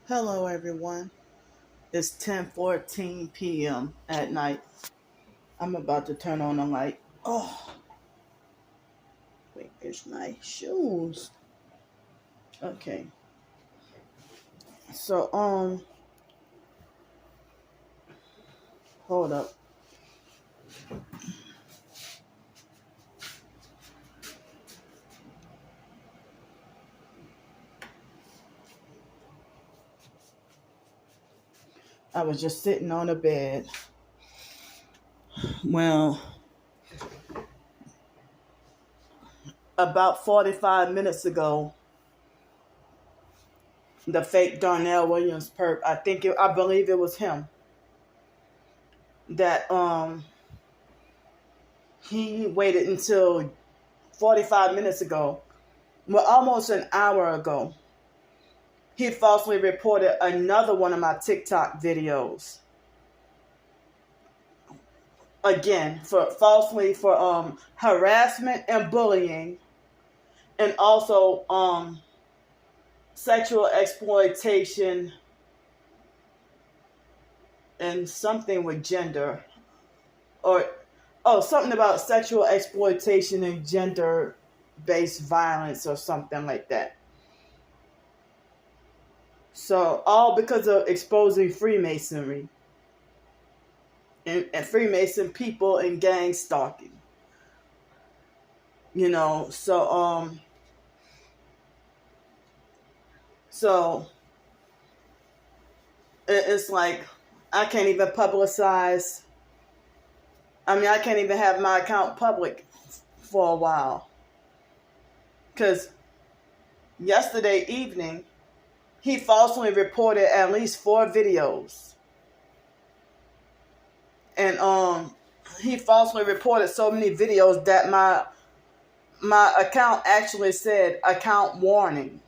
Hello, everyone. It's 10:14 p.m. at night. I'm about to turn on the light. Oh, wait, there's my shoes. Okay. So, hold up. I was just sitting on the bed. Well, about 45 minutes ago, the fake Darnell Williams perp, I believe it was him, that, he waited until 45 minutes ago, well, almost an hour ago. He falsely reported another one of my TikTok videos. Again, for harassment and bullying, and also sexual exploitation and something with gender, or something about sexual exploitation and gender based violence or something like that. So all because of exposing Freemasonry and Freemason people and gang stalking. So it's like I can't even publicize. I can't even have my account public for a while. Because yesterday evening, he falsely reported at least 4 videos. And he falsely reported so many videos that my account actually said account warning.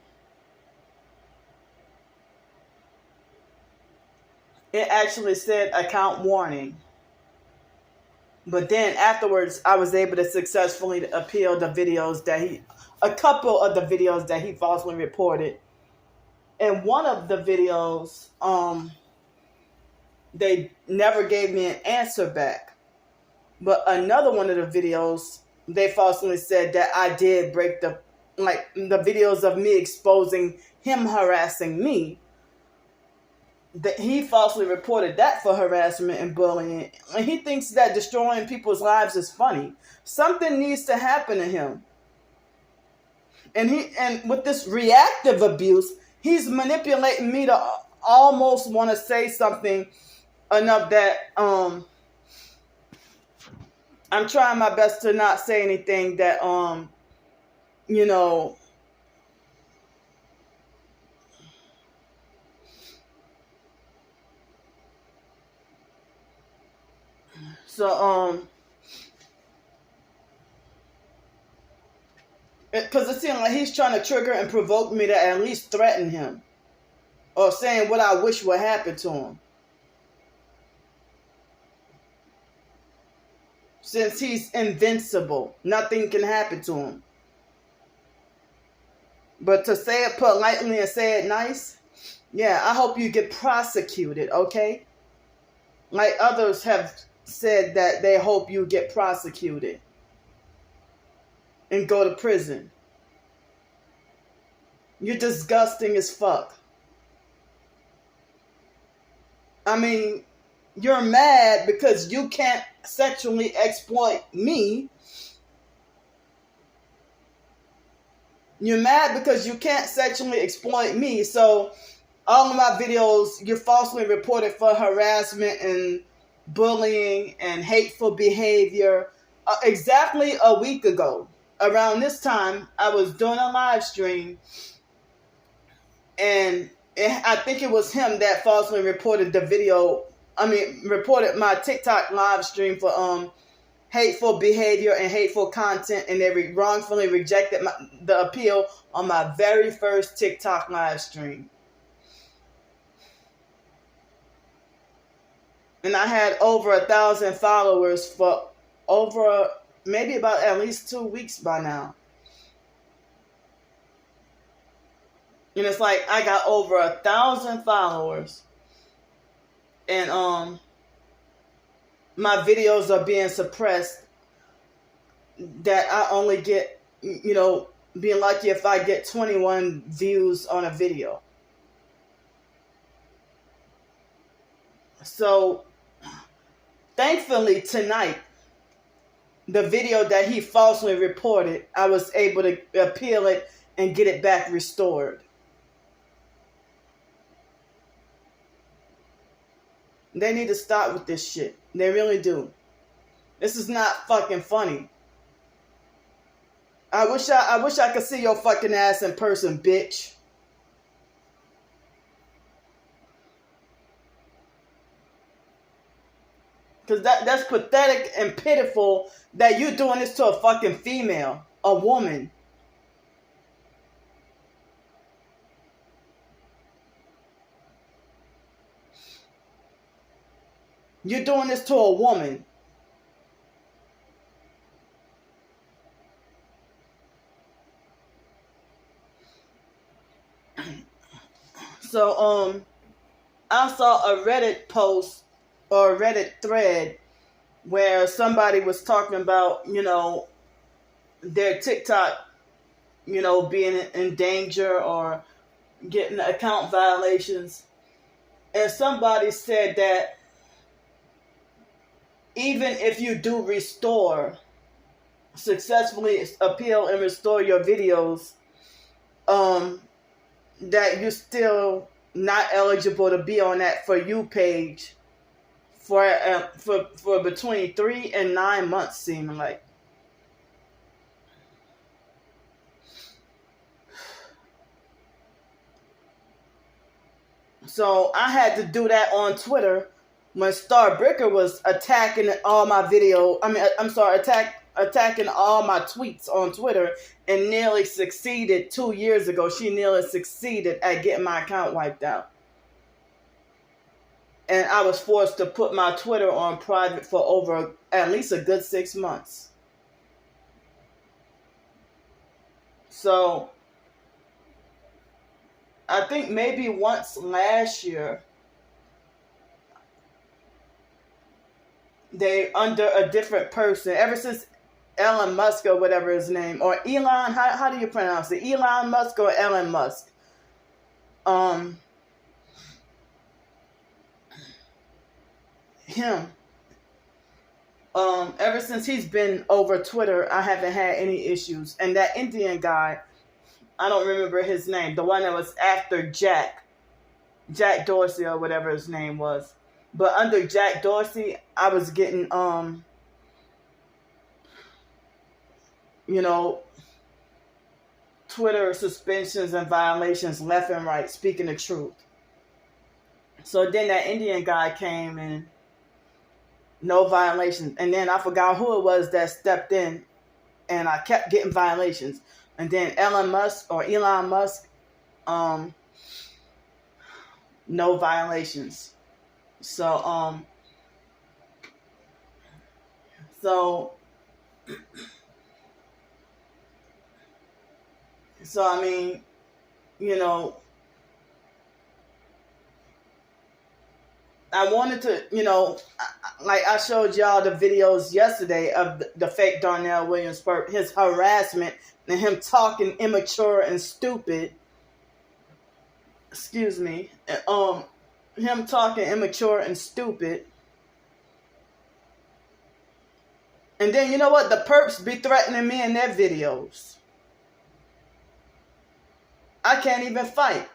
It actually said account warning. But then afterwards, I was able to successfully appeal a couple of the videos that he falsely reported. And one of the videos, they never gave me an answer back. But another one of the videos, they falsely said that I did break the videos of me exposing him harassing me. That he falsely reported that for harassment and bullying. And he thinks that destroying people's lives is funny. Something needs to happen to him. And with this reactive abuse, he's manipulating me to almost want to say something enough that I'm trying my best to not say anything that so because it seems like he's trying to trigger and provoke me to at least threaten him or saying what I wish would happen to him. Since he's invincible, nothing can happen to him. But to say it politely and say it nice, yeah, I hope you get prosecuted, okay? Like others have said that they hope you get prosecuted and go to prison. You're disgusting as fuck. You're mad because you can't sexually exploit me. You're mad because you can't sexually exploit me. So all of my videos, you're falsely reported for harassment and bullying and hateful behavior. Exactly a week ago, around this time, I was doing a live stream, and I think it was him that falsely reported reported my TikTok live stream for hateful behavior and hateful content, and they wrongfully rejected the appeal on my very first TikTok live stream. And I had over 1,000 followers for over maybe about at least 2 weeks by now. And it's like I got over 1,000 followers. And my videos are being suppressed. That I only get, being lucky if I get 21 views on a video. So, thankfully tonight, the video that he falsely reported, I was able to appeal it and get it back restored. They need to stop with this shit. They really do. This is not fucking funny. I wish I could see your fucking ass in person, bitch. Because that's pathetic and pitiful that you're doing this to a fucking female, a woman. You're doing this to a woman. So, I saw a Reddit post or a Reddit thread where somebody was talking about, their TikTok, being in danger or getting account violations. And somebody said that even if you do successfully appeal and restore your videos, that you're still not eligible to be on that For You page for between 3 and 9 months, seeming like. So I had to do that on Twitter when Starbreaker was attacking all my video. Attacking all my tweets on Twitter, and nearly succeeded 2 years ago. She nearly succeeded at getting my account wiped out. And I was forced to put my Twitter on private for over at least a good 6 months. So, I think maybe once last year, they, under a different person, ever since Elon Musk or whatever his name, or Elon, how do you pronounce it? Elon Musk or Elon Musk? Him. Ever since he's been over Twitter, I haven't had any issues. And that Indian guy, I don't remember his name, the one that was after Jack Dorsey or whatever his name was. But under Jack Dorsey, I was getting, Twitter suspensions and violations left and right, speaking the truth. So then that Indian guy came and no violations. And then I forgot who it was that stepped in, and I kept getting violations. And then Elon Musk, no violations. So I mean, I wanted to, like I showed y'all the videos yesterday of the fake Darnell Williams, his harassment and him talking immature and stupid. Excuse me. Him talking immature and stupid. And then, you know what? The perps be threatening me in their videos. I can't even fight.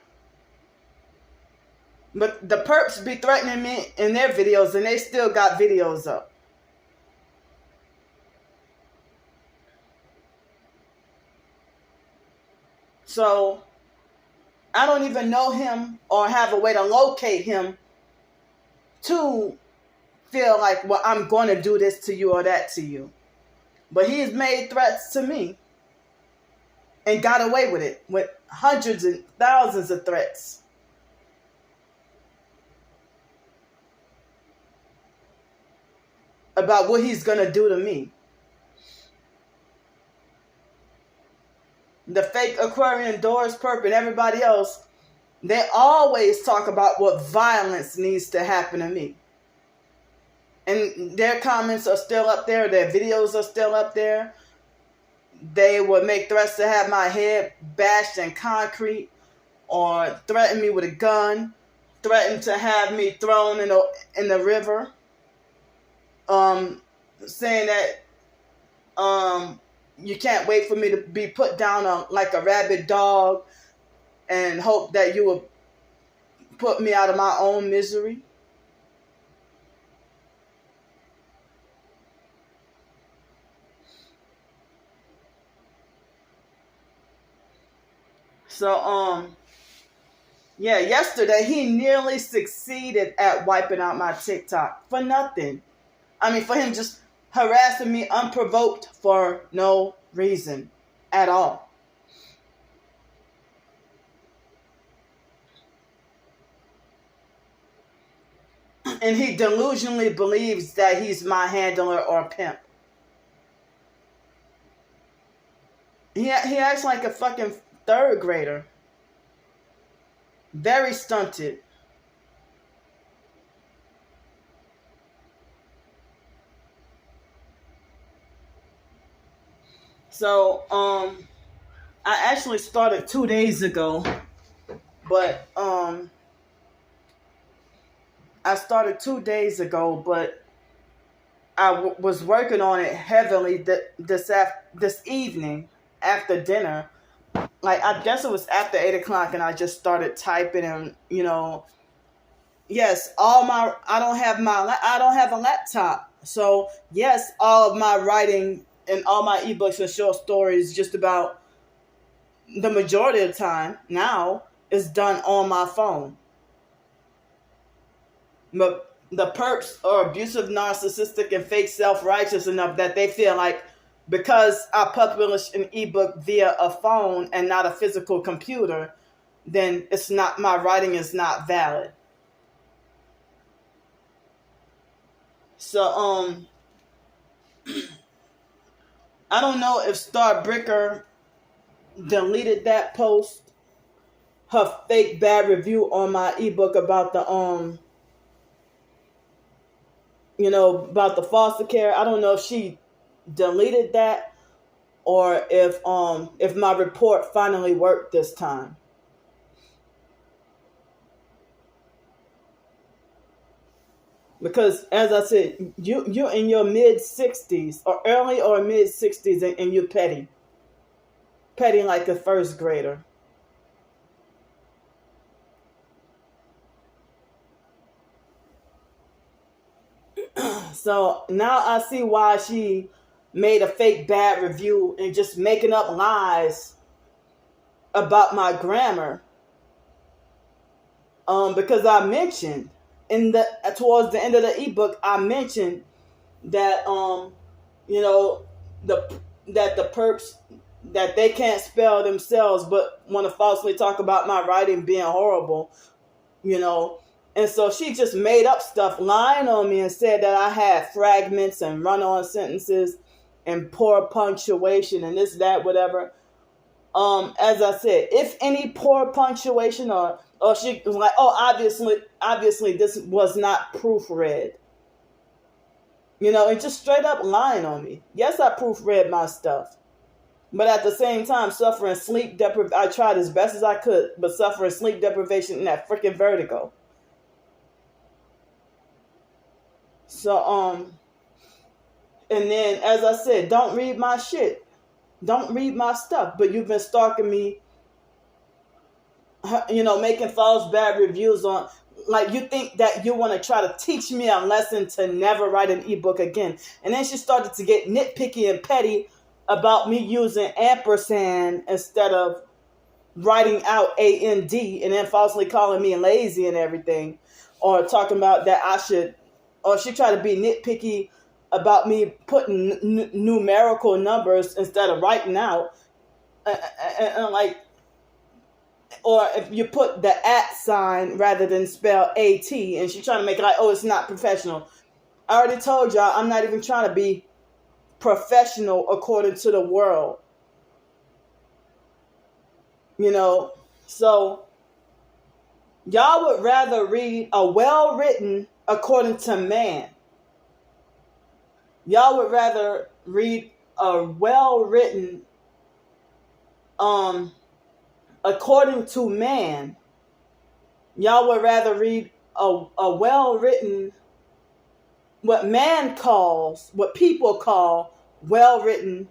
But the perps be threatening me in their videos, and they still got videos up. So, I don't even know him or have a way to locate him to feel like, well, I'm going to do this to you or that to you. But he's made threats to me and got away with it, with hundreds and thousands of threats. About what he's going to do to me. the fake Aquarian Doris Perp and everybody else, they always talk about what violence needs to happen to me. And their comments are still up there. Their videos are still up there. They would make threats to have my head bashed in concrete, or threaten me with a gun, threaten to have me thrown in the river, saying that you can't wait for me to be put down on like a rabid dog, and hope that you will put me out of my own misery. So, yeah, yesterday he nearly succeeded at wiping out my TikTok for nothing. I mean, for him just harassing me unprovoked for no reason at all. And he delusionally believes that he's my handler or pimp. He acts like a fucking third grader. Very stunted. So, I actually started 2 days ago, but, I was working on it heavily this evening after dinner. Like, I guess it was after 8 o'clock, and I just started typing, and, yes, I don't have a laptop. So, yes, all of my writing and all my ebooks and short stories, just about the majority of the time now, is done on my phone. But the perps are abusive, narcissistic, and fake self-righteous enough that they feel like because I publish an ebook via a phone and not a physical computer, then my writing is not valid. So, I don't know if Starbricker deleted that post, her fake bad review on my ebook about the about the foster care. I don't know if she deleted that, or if my report finally worked this time. Because, as I said, you're in your mid-60s, or early or mid-60s, and you're petty. Petty like a first grader. So now I see why she made a fake bad review and just making up lies about my grammar. Because I mentioned towards the end of the ebook, I mentioned that that the perps, that they can't spell themselves but want to falsely talk about my writing being horrible, And so she just made up stuff, lying on me, and said that I had fragments and run-on sentences and poor punctuation and this, that, whatever. As I said, if any poor punctuation or she was like, oh, obviously this was not proofread. And just straight up lying on me. Yes, I proofread my stuff. But at the same time, suffering sleep deprivation. I tried as best as I could, but suffering sleep deprivation and that freaking vertigo. So, and then, as I said, don't read my shit. Don't read my stuff. But you've been stalking me, making false bad reviews on, like, you think that you want to try to teach me a lesson to never write an ebook again. And then she started to get nitpicky and petty about me using ampersand instead of writing out AND, and then falsely calling me lazy and everything, or talking about that I should, or she tried to be nitpicky about me putting numerical numbers instead of writing out, and like, or if you put the @ sign rather than spell AT, and she's trying to make it like, oh, it's not professional. I already told y'all I'm not even trying to be professional according to the world. So y'all would rather read a well-written according to man. Y'all would rather read a well-written according to man. Y'all would rather read a well-written, what people call well-written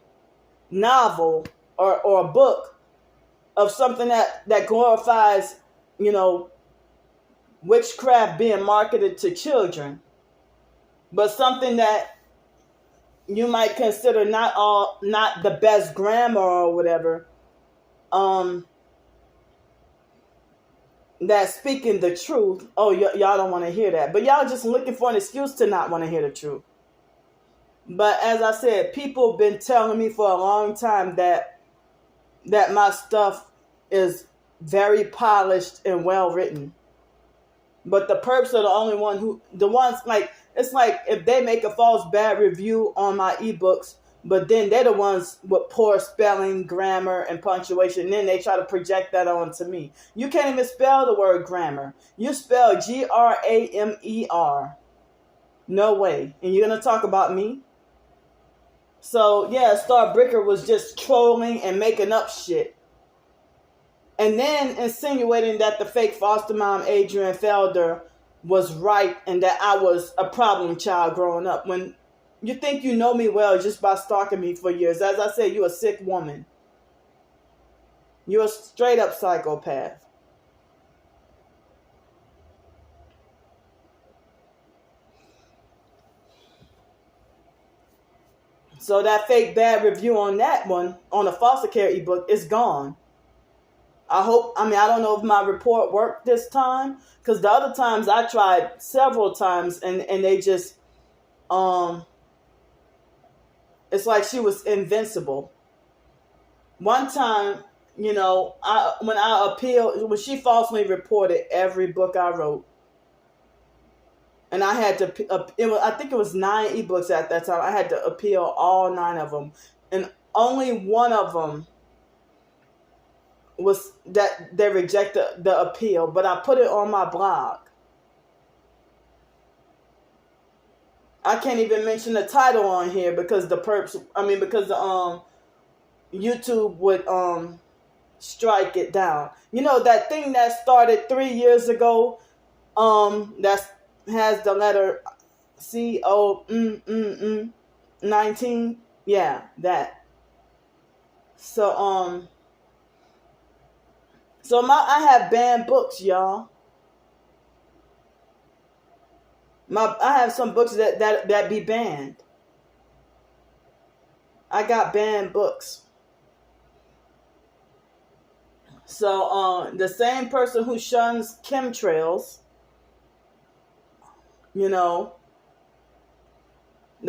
novel or a book of something that glorifies, witchcraft being marketed to children, but something that you might consider not the best grammar or whatever, that's speaking the truth. Oh, y'all don't want to hear that, but y'all just looking for an excuse to not want to hear the truth. But as I said, people have been telling me for a long time that my stuff is very polished and well written. But the perps are the ones like, it's like if they make a false bad review on my ebooks, but then they're the ones with poor spelling, grammar, and punctuation. And then they try to project that onto me. You can't even spell the word grammar. You spell Gramer. No way. And you're going to talk about me? So, yeah, Star Bricker was just trolling and making up shit. And then insinuating that the fake foster mom, Adrian Felder, was right and that I was a problem child growing up. When you think you know me well just by stalking me for years. As I said, you're a sick woman. You're a straight up psychopath. So that fake bad review on that one, on the foster care ebook, is gone. I don't know if my report worked this time, because the other times I tried several times and they just, it's like she was invincible. One time, when she falsely reported every book I wrote, and I had to, I think it was 9 ebooks at that time. I had to appeal all 9 of them. And only one of them was that they rejected the appeal. But I put it on my blog. I can't even mention the title on here because the YouTube would strike it down. That thing that started 3 years ago, that has the letter CO 19. Yeah, that. So I have banned books, y'all. I have some books that be banned. I got banned books. So the same person who shuns chemtrails, the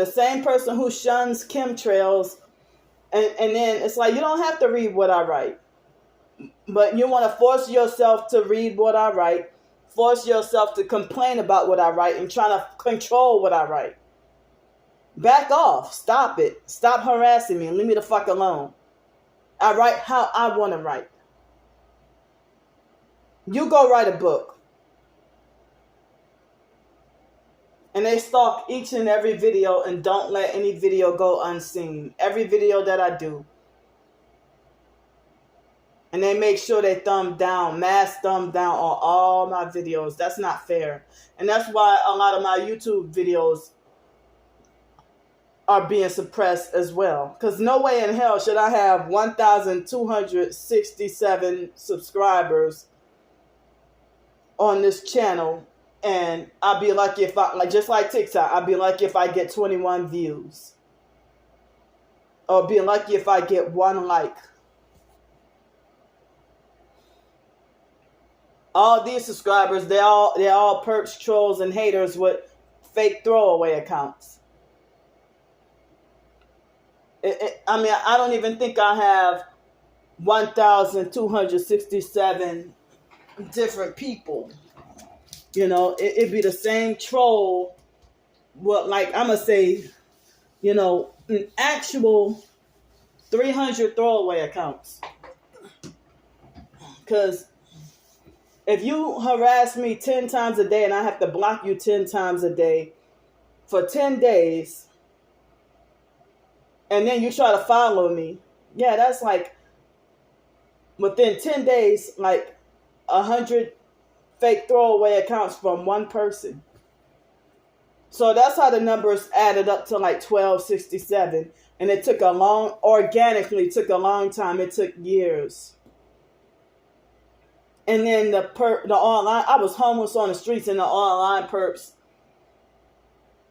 same person who shuns chemtrails, and then it's like, you don't have to read what I write, but you want to force yourself to read what I write, force yourself to complain about what I write, and try to control what I write. Back off. Stop it. Stop harassing me and leave me the fuck alone. I write how I want to write. You go write a book. And they stalk each and every video and don't let any video go unseen. Every video that I do. And they make sure they mass thumb down on all my videos. That's not fair. And that's why a lot of my YouTube videos are being suppressed as well. Because no way in hell should I have 1,267 subscribers on this channel, and I'll be lucky if just like TikTok, I'll be lucky if I get 21 views. Or be lucky if I get 1 like. All these subscribers, they're all perps, trolls, and haters with fake throwaway accounts. I don't even think I have 1,267 different people. It'd be the same troll. Well, like I'm gonna say, an actual 300 throwaway accounts. Because if you harass me 10 times a day and I have to block you 10 times a day for 10 days, and then you try to follow me, yeah, that's like within 10 days, like 100 fake throwaway accounts from one person. So that's how the numbers added up to like 1267. And it took organically took a long time. It took years. And then the online, I was homeless on the streets, and the online perps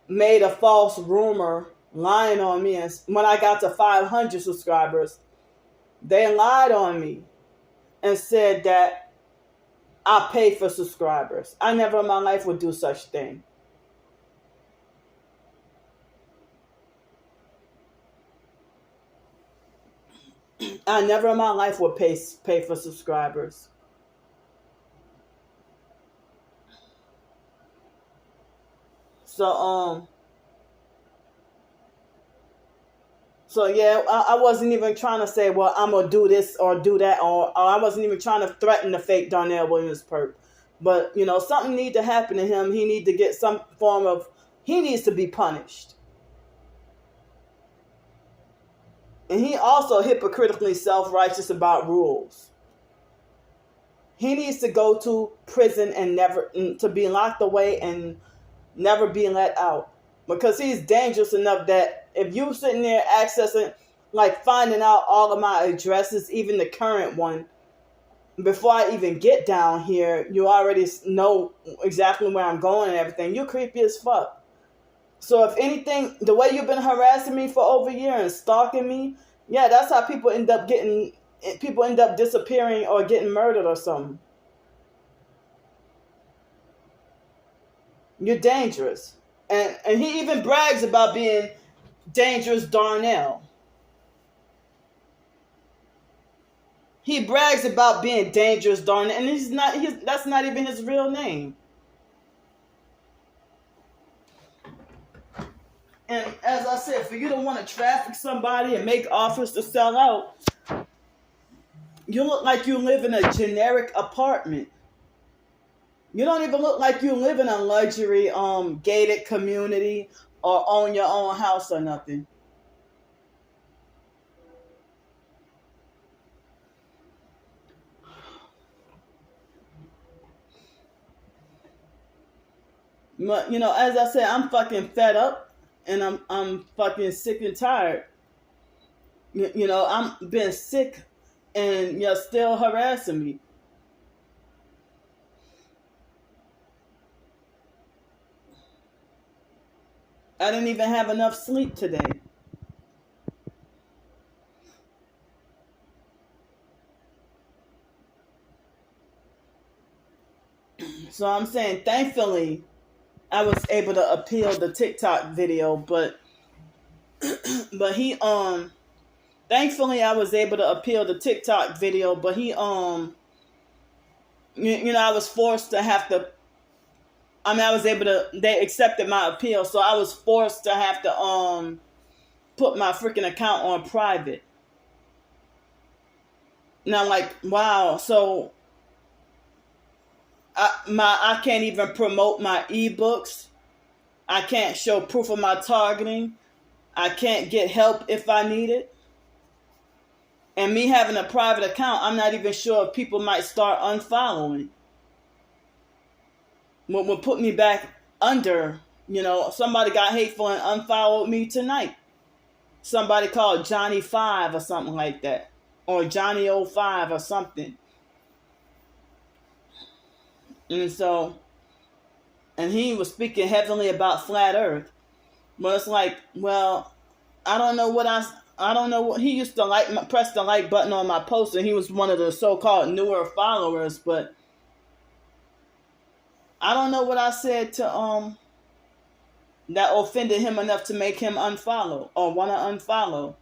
made a false rumor lying on me. And when I got to 500 subscribers, they lied on me and said that I pay for subscribers. I never in my life would do such thing. I never in my life would pay for subscribers. So yeah, I wasn't even trying to say, well, I'm gonna do this or do that, or I wasn't even trying to threaten the fake Darnell Williams perp. But something needs to happen to him. He needs to get some form of. He needs to be punished. And he also hypocritically self-righteous about rules. He needs to go to prison and to be locked away and never be let out. Because he's dangerous enough that if you sitting there accessing, like finding out all of my addresses, even the current one, before I even get down here, you already know exactly where I'm going and everything. You're creepy as fuck. So if anything, the way you've been harassing me for over a year and stalking me, yeah, that's how people end up disappearing or getting murdered or something. You're dangerous. And he even brags about being dangerous Darnell. He brags about being dangerous Darnell, and that's not even his real name. And as I said, for you to want to traffic somebody and make offers to sell out, you look like you live in a generic apartment. You don't even look like you live in a luxury gated community or own your own house or nothing. But as I said, I'm fucking fed up. And I'm fucking sick and tired. I'm been sick, and you're still harassing me. I didn't even have enough sleep today. So I'm saying, thankfully, I was able to appeal the TikTok video, but he thankfully I was able to appeal the TikTok video, but he I was forced to have to. I was able to. They accepted my appeal, so I was forced to have to put my freaking account on private. Now, like, wow, so. I can't even promote my ebooks. I can't show proof of my targeting. I can't get help if I need it. And me having a private account, I'm not even sure if people might start unfollowing. What will put me back under, somebody got hateful and unfollowed me tonight. Somebody called Johnny 5 or something like that. Or Johnny 05 or something. And he was speaking heavily about flat earth. But it's like, well, I don't know what he used to press the like button on my post, and he was one of the so-called newer followers, but I don't know what I said to that offended him enough to make him unfollow or want to unfollow.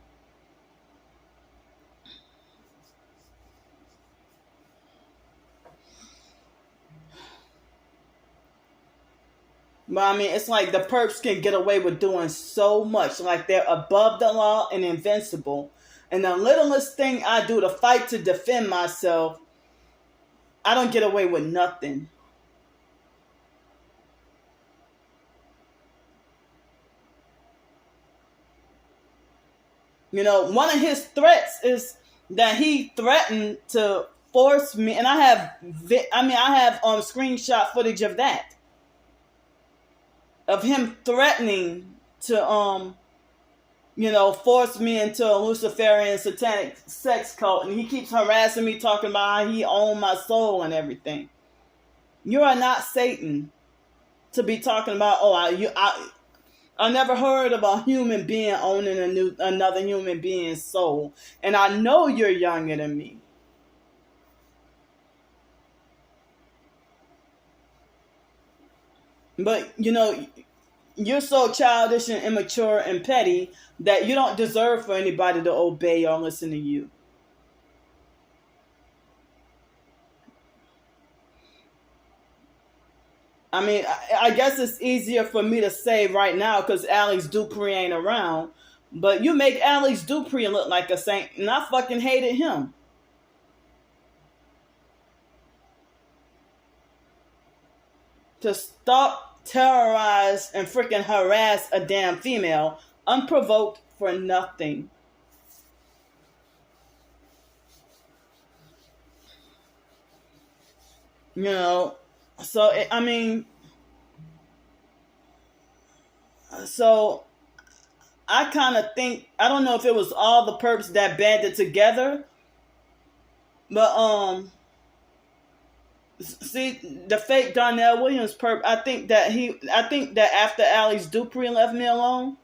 But I mean, it's like the perps can get away with doing so much. Like they're above the law and invincible. And the littlest thing I do to fight to defend myself, I don't get away with nothing. You know, one of his threats is that he threatened to force me, and I have screenshot footage of that, of him threatening to force me into a Luciferian satanic sex cult, and he keeps harassing me, talking about how he owned my soul and everything. You are not Satan to be talking about, I never heard of a human being owning another human being's soul. And I know you're younger than me. But, you're so childish and immature and petty that you don't deserve for anybody to obey or listen to you. I mean, I guess it's easier for me to say right now because Alex Dupree ain't around. But you make Alex Dupree look like a saint, and I fucking hated him. To stalk, terrorize, and freaking harass a damn female unprovoked for nothing. So, so I kind of think, I don't know if it was all the perps that banded together, but, see, the fake Darnell Williams perp, I think that after Alex Dupree left me alone,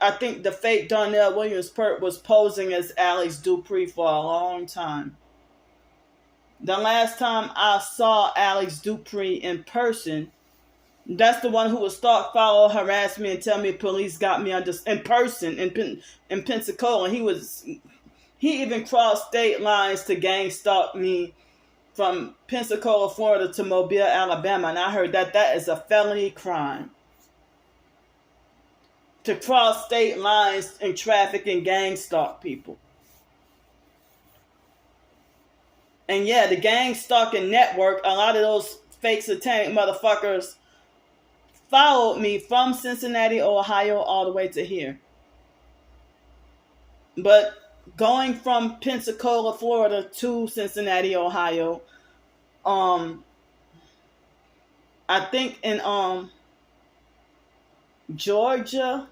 I think the fake Darnell Williams perp was posing as Alex Dupree for a long time. The last time I saw Alex Dupree in person, that's the one who would stalk, follow, harass me, and tell me police got me in person in Pensacola. He even crossed state lines to gang stalk me from Pensacola, Florida to Mobile, Alabama, and I heard that is a felony crime. To cross state lines and traffic and gang stalk people. And yeah, the gang stalking network, a lot of those fake satanic motherfuckers followed me from Cincinnati, Ohio, all the way to here. But going from Pensacola, Florida to Cincinnati, Ohio, I think in Georgia,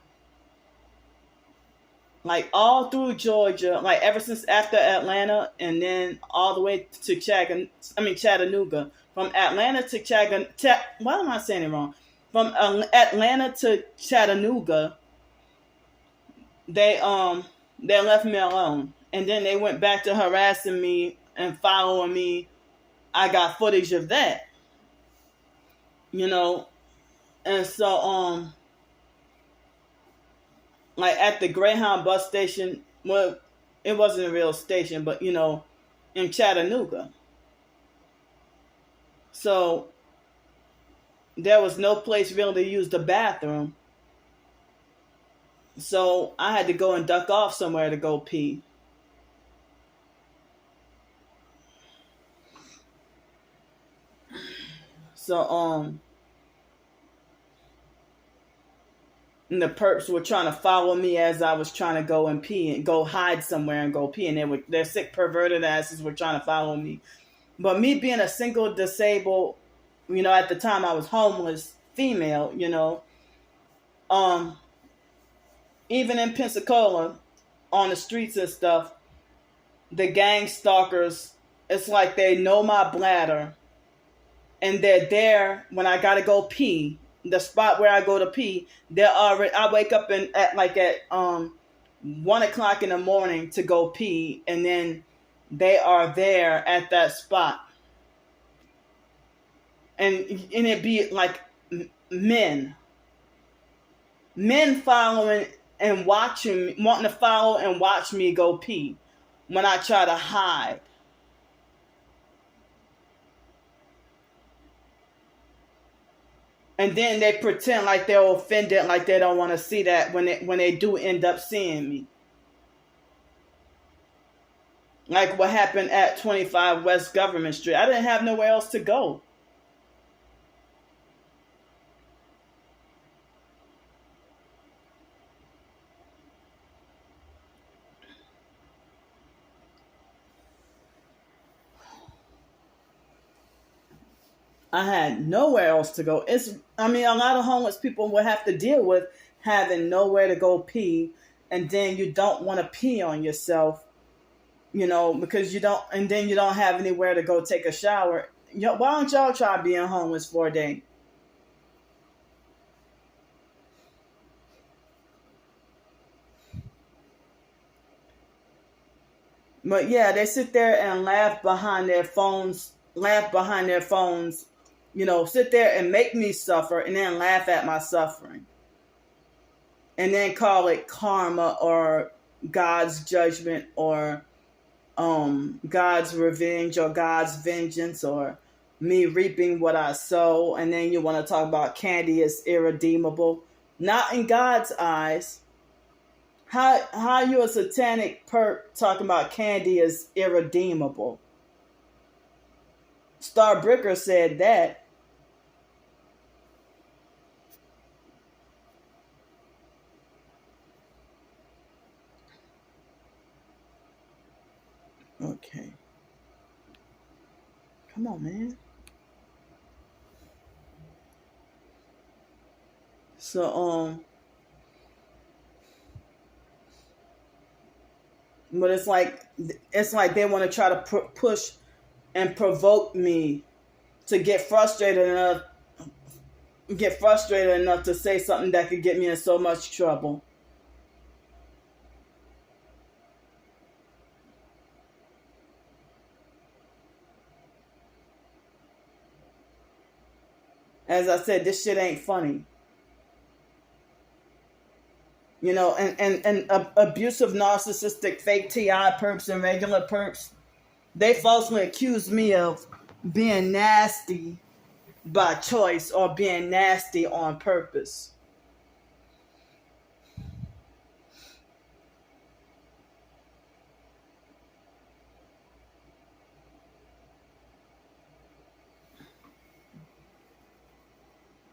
like all through Georgia, like ever since after Atlanta, and then all the way to Chattanooga. From Atlanta to Chattanooga, why am I saying it wrong? From Atlanta to Chattanooga, they left me alone, and then they went back to harassing me and following me. I got footage of that, and so like at the Greyhound bus station, well, it wasn't a real station, but in Chattanooga. So there was no place really to use the bathroom. So I had to go and duck off somewhere to go pee. So, and the perps were trying to follow me as I was trying to go and pee and go hide somewhere and go pee. And their sick, perverted asses were trying to follow me. But me being a single, disabled, at the time I was homeless, female, even in Pensacola, on the streets and stuff, the gang stalkers, it's like they know my bladder. And they're there when I gotta go pee. The spot where I go to pee, I wake up at 1 o'clock in the morning to go pee, and then they are there at that spot. And it be like men following and watching, wanting to follow and watch me go pee when I try to hide. And then they pretend like they're offended, like they don't want to see that when they do end up seeing me. Like what happened at 25 West Government Street. I didn't have nowhere else to go. I had nowhere else to go. A lot of homeless people will have to deal with having nowhere to go pee, and then you don't want to pee on yourself, because you don't, and then you don't have anywhere to go take a shower. Why don't y'all try being homeless for a day? But yeah, they sit there and laugh behind their phones, sit there and make me suffer and then laugh at my suffering. And then call it karma or God's judgment or God's revenge or God's vengeance or me reaping what I sow. And then you want to talk about candy is irredeemable. Not in God's eyes. How you a satanic perp talking about candy is irredeemable? Starbricker said that. Okay. Come on, man. So, but it's like they want to try to push and provoke me to get frustrated enough to say something that could get me in so much trouble. As I said, this shit ain't funny. And abusive, narcissistic, fake TI perps and regular perps, they falsely accuse me of being nasty by choice or being nasty on purpose.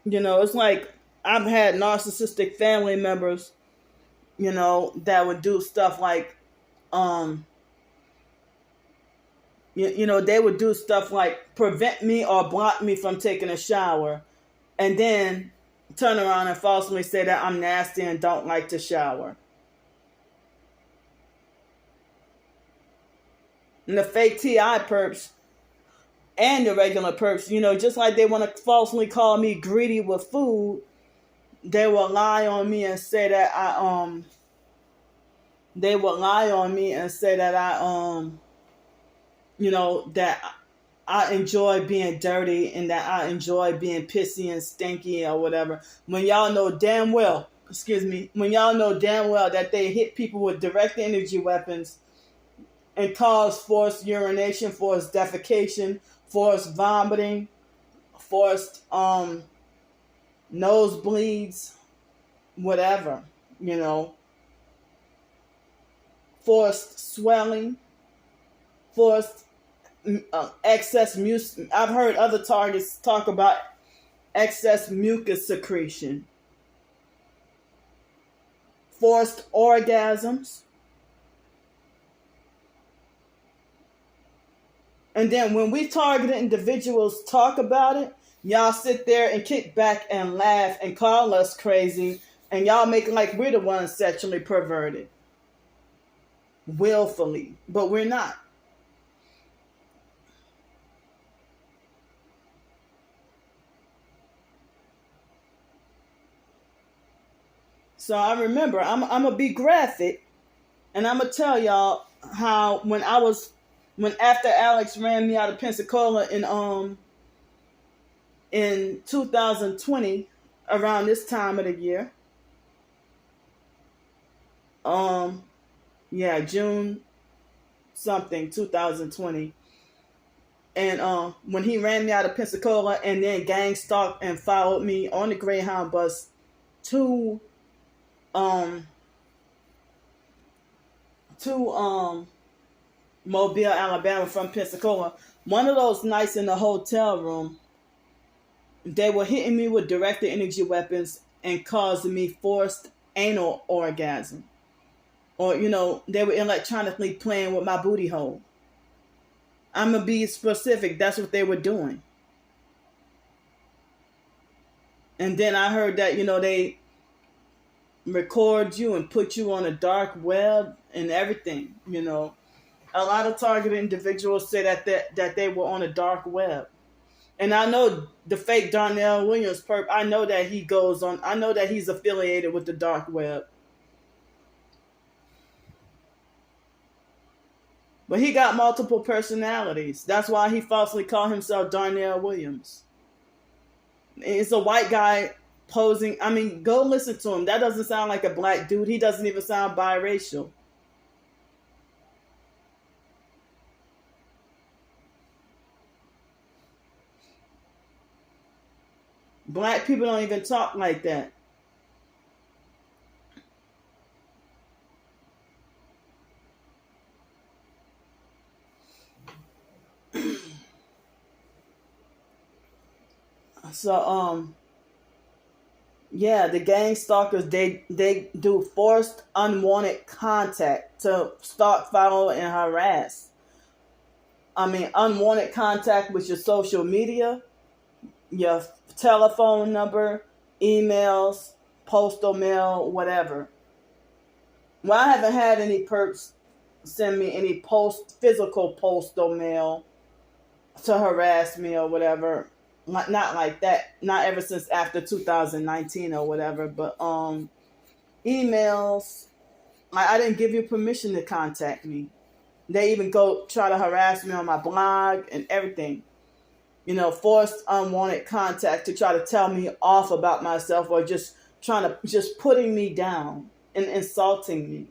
It's like I've had narcissistic family members, that would do stuff like, they would do stuff like prevent me or block me from taking a shower, and then turn around and falsely say that I'm nasty and don't like to shower. And the fake TI perps and the regular perps, just like they want to falsely call me greedy with food, they will lie on me and say that I that I enjoy being dirty and that I enjoy being pissy and stinky or whatever. When y'all know damn well that they hit people with direct energy weapons and cause forced urination, forced defecation, forced vomiting, forced nosebleeds, whatever, forced swelling, forced excess mucus. I've heard other targets talk about excess mucus secretion, forced orgasms. And then when we targeted individuals talk about it, y'all sit there and kick back and laugh and call us crazy, and y'all make it like we're the ones sexually perverted. Willfully. But we're not. So I remember, I'm going to be graphic, and I'm going to tell y'all how when after Alex ran me out of Pensacola in 2020, around this time of the year, June something, 2020, and when he ran me out of Pensacola and then gang stalked and followed me on the Greyhound bus to Mobile, Alabama from Pensacola. One of those nights in the hotel room, they were hitting me with directed energy weapons and causing me forced anal orgasm. Or, they were electronically playing with my booty hole. I'm going to be specific. That's what they were doing. And then I heard that, they record you and put you on a dark web and everything, A lot of targeted individuals say that they were on a dark web. And I know the fake Darnell Williams perp, I know that I know that he's affiliated with the dark web. But he got multiple personalities. That's why he falsely called himself Darnell Williams. It's a white guy posing. I mean, go listen to him. That doesn't sound like a black dude. He doesn't even sound biracial. Black people don't even talk like that. So, yeah, the gang stalkers, they do forced unwanted contact to stalk, follow, and harass. I mean, unwanted contact with your social media, your telephone number, emails, postal mail, whatever. Well, I haven't had any perps send me any physical postal mail to harass me or whatever. Not like that. Not ever since after 2019 or whatever. But emails, I didn't give you permission to contact me. They even go try to harass me on my blog and everything. Forced unwanted contact to try to tell me off about myself or just putting me down and insulting me.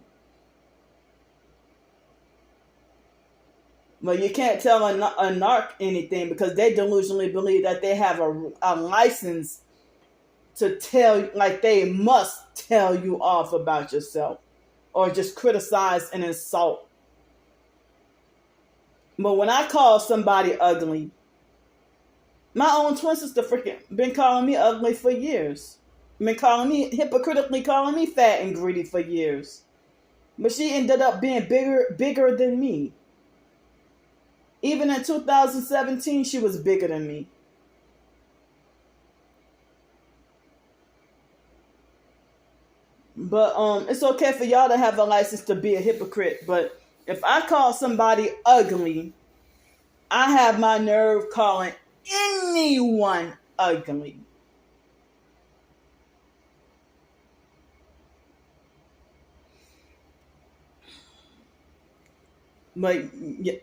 But you can't tell a narc anything because they delusionally believe that they have a license to tell, like they must tell you off about yourself or just criticize and insult. But when I call somebody ugly, my own twin sister freaking been calling me ugly for years. Hypocritically calling me fat and greedy for years. But she ended up being bigger than me. Even in 2017, she was bigger than me. But it's okay for y'all to have a license to be a hypocrite. But if I call somebody ugly, I have my nerve calling anyone ugly. But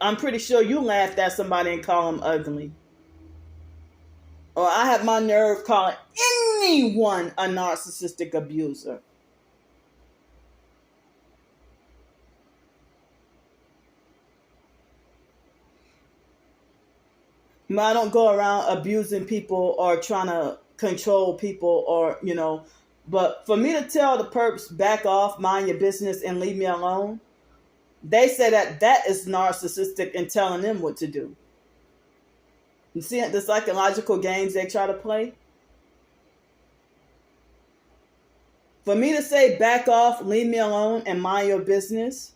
I'm pretty sure you laughed at somebody and call them ugly. Or I have my nerve calling anyone a narcissistic abuser. But I don't go around abusing people or trying to control people or, But for me to tell the perps, back off, mind your business, and leave me alone, they say that is narcissistic and telling them what to do. You see the psychological games they try to play? For me to say back off, leave me alone, and mind your business,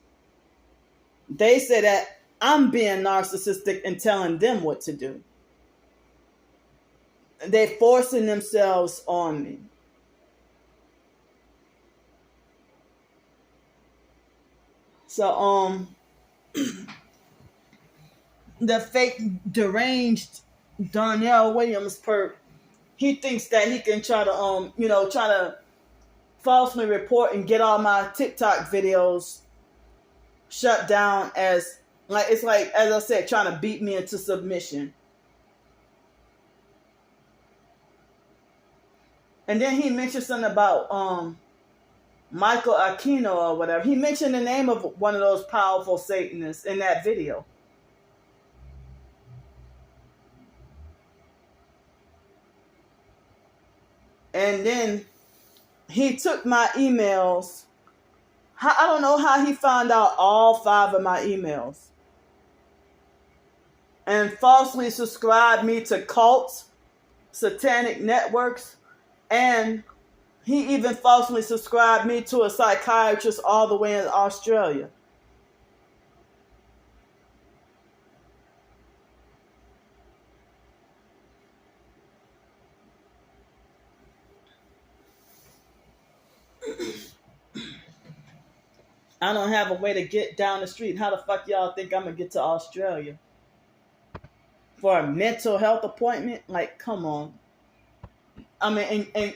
they say that I'm being narcissistic and telling them what to do. They're forcing themselves on me. So, the fake deranged Darnell Williams perp, he thinks that he can try to falsely report and get all my TikTok videos shut down as as I said, trying to beat me into submission. And then he mentioned something about Michael Aquino or whatever. He mentioned the name of one of those powerful Satanists in that video. And then he took my emails. I don't know how he found out all 5 of my emails. and falsely subscribed me to cults, satanic networks, and he even falsely subscribed me to a psychiatrist all the way in Australia. I don't have a way to get down the street. How the fuck y'all think I'm gonna get to Australia? For a mental health appointment? Like, come on. I mean, and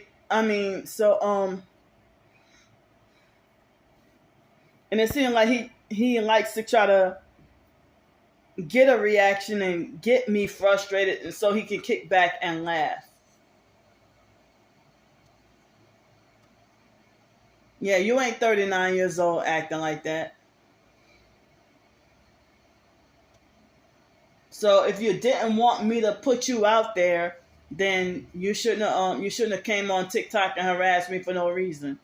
it seemed like he likes to try to get a reaction and get me frustrated, and so he can kick back and laugh. Yeah, you ain't 39 years old acting like that. So if you didn't want me to put you out there, then you shouldn't have came on TikTok and harassed me for no reason.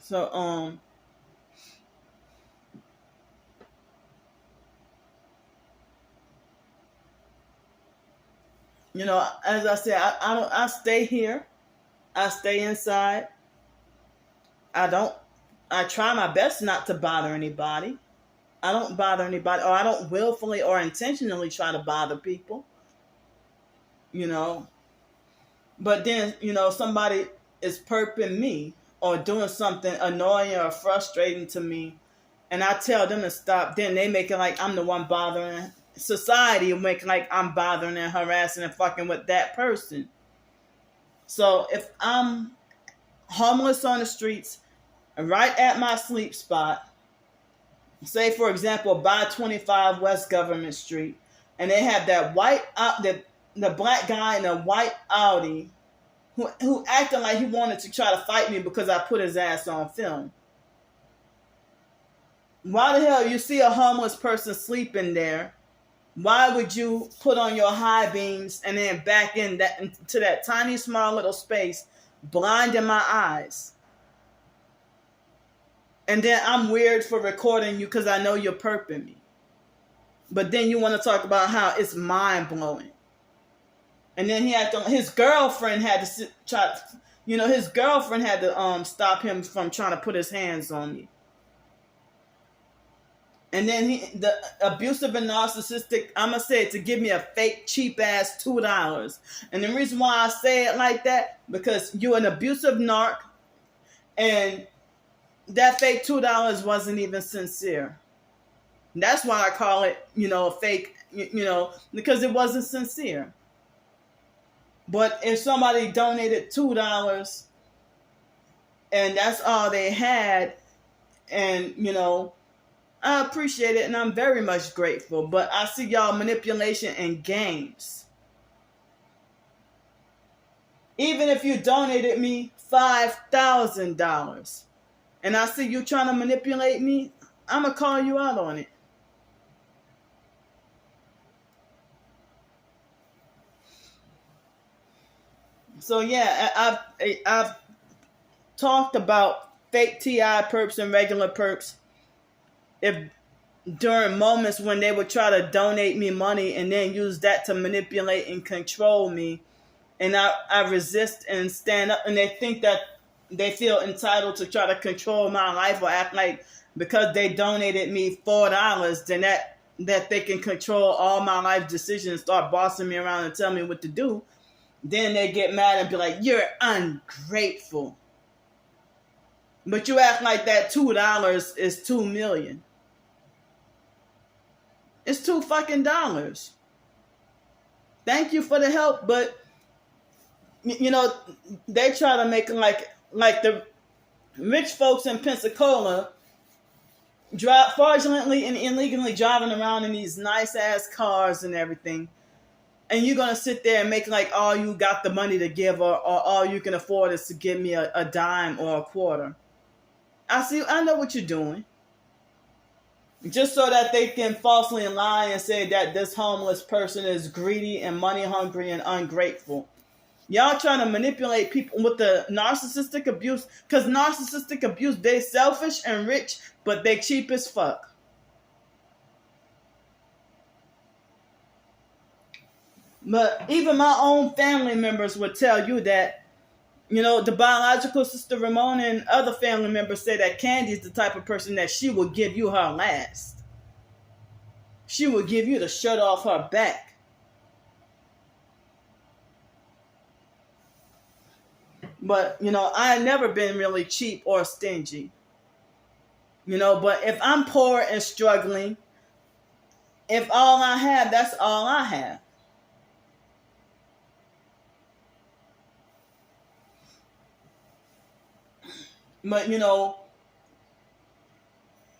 So as I said, I stay here. I stay inside. I try my best not to bother anybody. I don't bother anybody, or I don't willfully or intentionally try to bother people. But then, somebody is perping me or doing something annoying or frustrating to me, and I tell them to stop, then they make it like I'm the one bothering. Society will make it like I'm bothering and harassing and fucking with that person. So if I'm homeless on the streets, right at my sleep spot, say for example, by 25 West Government Street, and they have that the black guy in a white Audi who acted like he wanted to try to fight me because I put his ass on film. Why the hell you see a homeless person sleeping there? Why would you put on your high beams and then back into that tiny small little space, blinding my eyes? And then I'm weird for recording you because I know you're perping me. But then you want to talk about how it's mind blowing. And then his girlfriend had to stop him from trying to put his hands on me. And then the abusive and narcissistic, I'm going to say it, to give me a fake cheap ass $2. And the reason why I say it like that, because you're an abusive narc, and that fake $2 wasn't even sincere. That's why I call it, a fake, because it wasn't sincere. But if somebody donated $2 and that's all they had, and, I appreciate it and I'm very much grateful, but I see y'all manipulation and games. Even if you donated me $5,000 and I see you trying to manipulate me, I'm going to call you out on it. So yeah, I've talked about fake TI perps and regular perps. If during moments when they would try to donate me money and then use that to manipulate and control me, and I resist and stand up, and they think that they feel entitled to try to control my life or act like because they donated me $4, then that they can control all my life decisions, start bossing me around and tell me what to do, then they get mad and be like, you're ungrateful. But you act like that $2 is $2 million. It's $2 fucking dollars. Thank you for the help, but they try to make it like the rich folks in Pensacola drive fraudulently and illegally driving around in these nice ass cars and everything, and you're gonna sit there and make like all you got the money to give, or all you can afford is to give me a dime or a quarter. I know what you're doing. Just so that they can falsely lie and say that this homeless person is greedy and money hungry and ungrateful. Y'all trying to manipulate people with the narcissistic abuse, because narcissistic abuse, they selfish and rich, but they cheap as fuck. But even my own family members would tell you that, the biological sister Ramona and other family members say that Candy is the type of person that she will give you her last. She will give you the shirt off her back. But, I have never been really cheap or stingy. But if I'm poor and struggling, if all I have, that's all I have. But,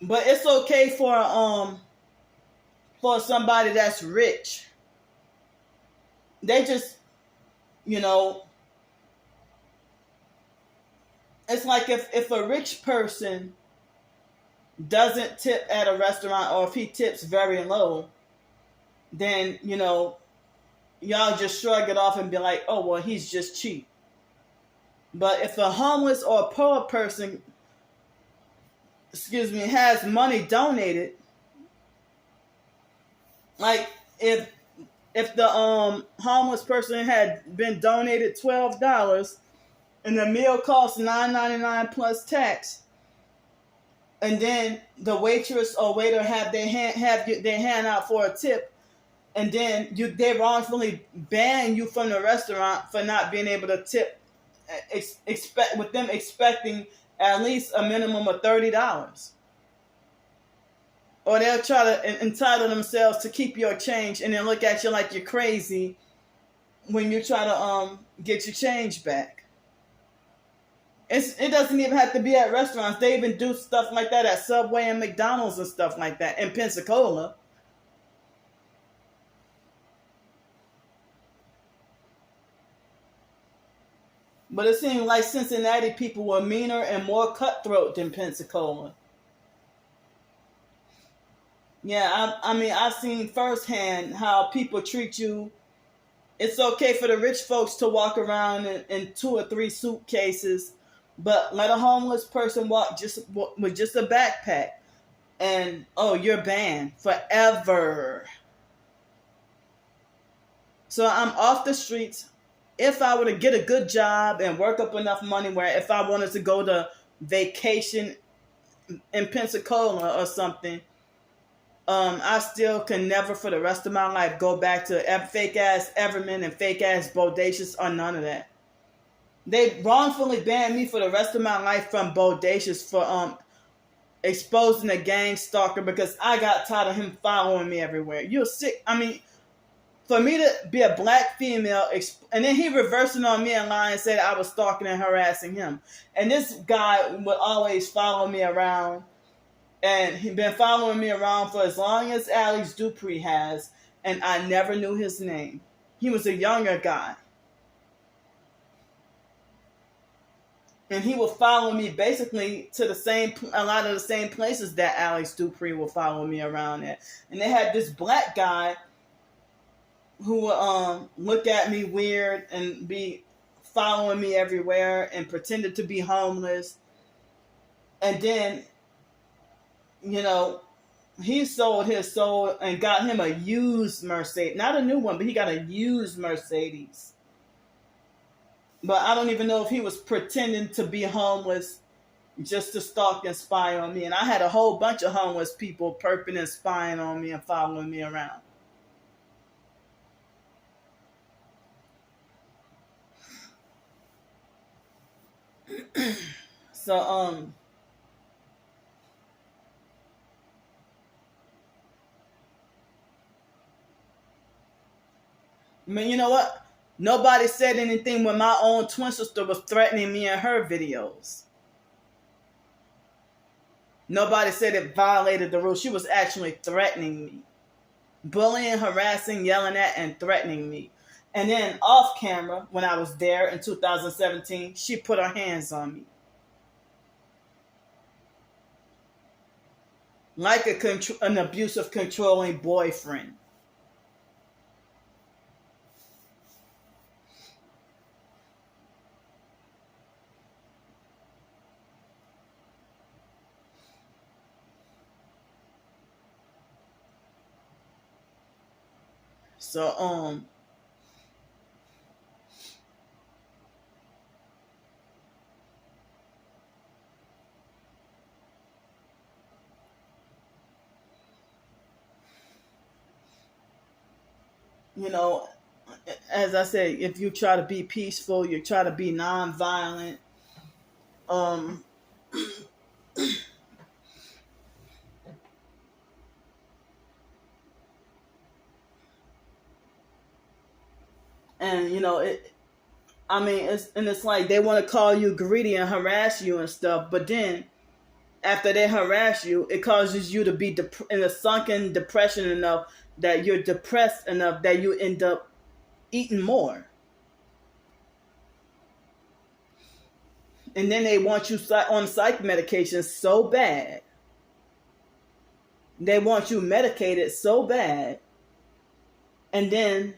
but it's okay for somebody that's rich. They just, it's like if a rich person doesn't tip at a restaurant, or if he tips very low, then, y'all just shrug it off and be like, oh, well, he's just cheap. But if a homeless or a poor person, has money donated, like if the homeless person had been donated $12 and the meal costs $9.99 plus tax, and then the waitress or waiter have their hand out for a tip, and then they wrongfully ban you from the restaurant for not being able to tip, with them expecting at least a minimum of $30. Or they'll try to entitle themselves to keep your change and then look at you like you're crazy when you try to get your change back. It doesn't even have to be at restaurants. They even do stuff like that at Subway and McDonald's and stuff like that in Pensacola. But it seemed like Cincinnati people were meaner and more cutthroat than Pensacola. Yeah, I mean, I've seen firsthand how people treat you. It's okay for the rich folks to walk around in 2 or 3 suitcases, but let a homeless person walk with just a backpack, and you're banned forever. So I'm off the streets. If I were to get a good job and work up enough money where if I wanted to go to vacation in Pensacola or something, I still can never for the rest of my life go back to fake ass Everman and fake ass Bodacious or none of that. They wrongfully banned me for the rest of my life from Bodacious for exposing a gang stalker because I got tired of him following me everywhere. You're sick. I mean, for me to be a black female, and then he reversing on me and lying and said I was stalking and harassing him. And this guy would always follow me around, and he'd been following me around for as long as Alex Dupree has, and I never knew his name. He was a younger guy. And he would follow me basically to a lot of the same places that Alex Dupree would follow me around at. And they had this black guy who would look at me weird and be following me everywhere and pretended to be homeless. And then, he sold his soul and got him a used Mercedes. Not a new one, but he got a used Mercedes. But I don't even know if he was pretending to be homeless just to stalk and spy on me. And I had a whole bunch of homeless people perping and spying on me and following me around. So, I mean, you know what? Nobody said anything when my own twin sister was threatening me in her videos. Nobody said it violated the rules. She was actually threatening me. Bullying, harassing, yelling at, and threatening me. And then off camera, when I was there in 2017, she put her hands on me. like an abusive, controlling boyfriend. So you know, as I said, if you try to be peaceful, you try to be nonviolent. Um, and you know it. I mean, it's like they want to call you greedy and harass you and stuff, but then after they harass you, it causes you to be in a sunken depression enough that you're depressed enough that you end up eating more. And then they want you on psych medication so bad. They want you medicated so bad. And then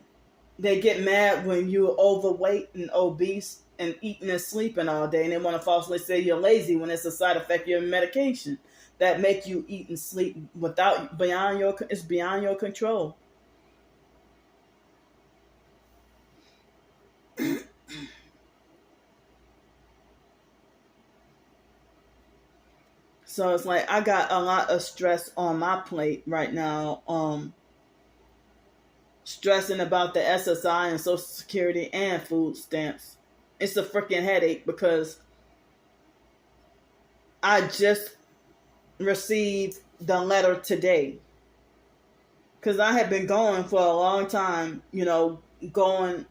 they get mad when you're overweight and obese and eating and sleeping all day. And they want to falsely say you're lazy when it's a side effect of your medication that make you eat and sleep it's beyond your control. So it's like I got a lot of stress on my plate right now. Stressing about the SSI and Social Security and food stamps. It's a freaking headache because I just received the letter today. Because I had been going for a long time, going,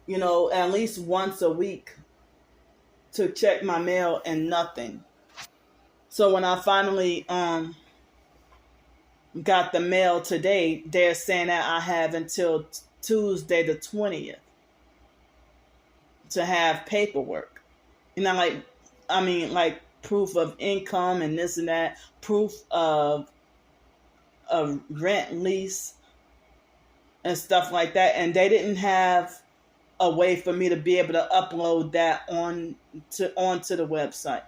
at least once a week to check my mail and nothing. So when I finally got the mail today, they're saying that I have until Tuesday the 20th to have paperwork. Like proof of income and this and that, proof of rent, lease, and stuff like that. And they didn't have a way for me to be able to upload that onto the website.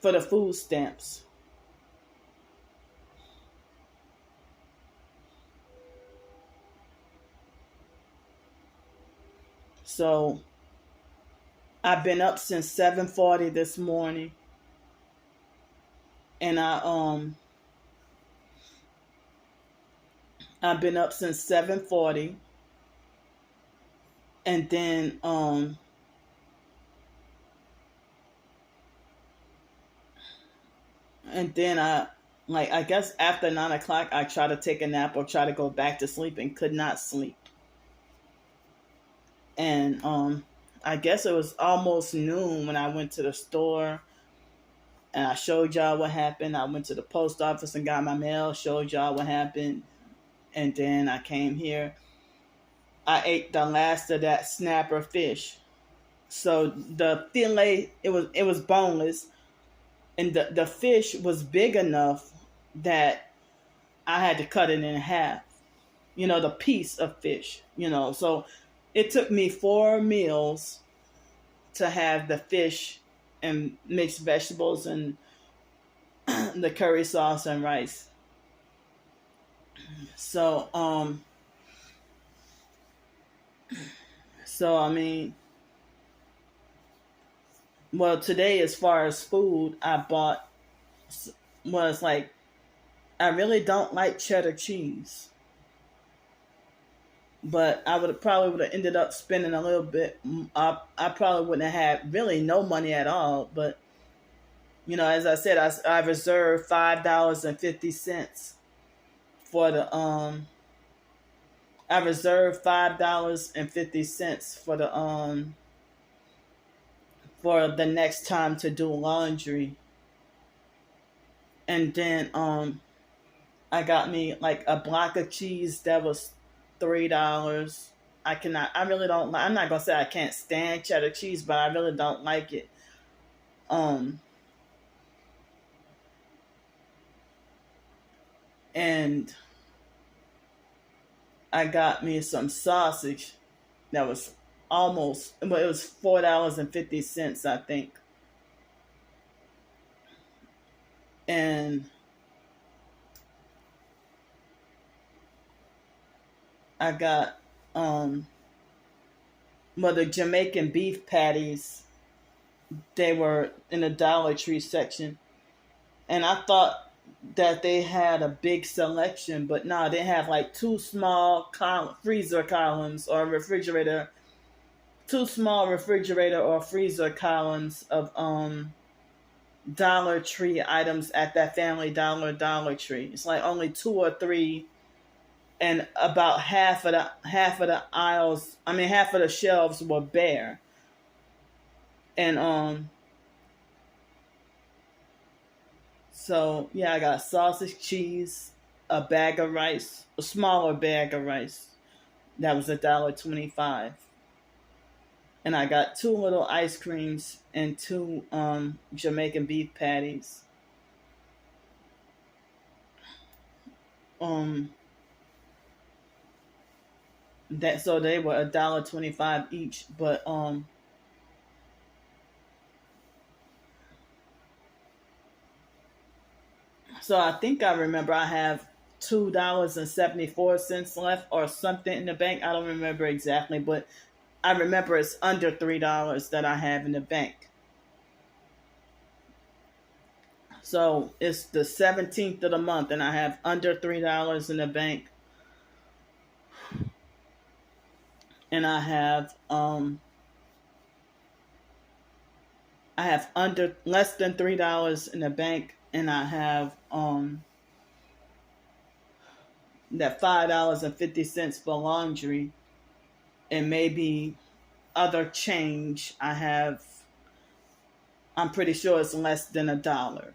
For the food stamps. So I've been up since 7:40 this morning. And I've been up since 7:40. And then I guess after 9 o'clock, I try to take a nap or try to go back to sleep and could not sleep. And I guess it was almost noon when I went to the store and I showed y'all what happened. I went to the post office and got my mail, showed y'all what happened. And then I came here. I ate the last of that snapper fish. So the fillet, it was boneless. And the fish was big enough that I had to cut it in half. The piece of fish. So it took me 4 meals to have the fish and mixed vegetables and the curry sauce and rice. So today, as far as food, I bought was like, I really don't like cheddar cheese, but I would have ended up spending a little bit. I probably wouldn't have had really no money at all, but as I said, I reserved $5.50 for the I reserved $5.50 for the next time to do laundry. And then I got me like a block of cheese that was $3. I'm not gonna say I can't stand cheddar cheese, but I really don't like it. And I got me some sausage that was almost, well, it was $4.50, I think. And I got the Jamaican beef patties. They were in the Dollar Tree section, and I thought that they had a big selection, but no, they have like two small freezer columns or refrigerator, two small refrigerator or freezer columns of Dollar Tree items at that Family Dollar Tree. It's like only two or three, and about half of the aisles, half of the shelves were bare. And so yeah, I got sausage, cheese, a bag of rice, a smaller bag of rice. That was $1.25. And I got two little ice creams and two Jamaican beef patties. That so they were $1.25 each, but so I think I remember I have $2.74 left or something in the bank. I don't remember exactly, but I remember it's under $3 that I have in the bank. So it's the 17th of the month, and I have under $3 in the bank, and I have under less than $3 in the bank, and I have that $5.50 for laundry, and maybe other change. I'm pretty sure it's less than $1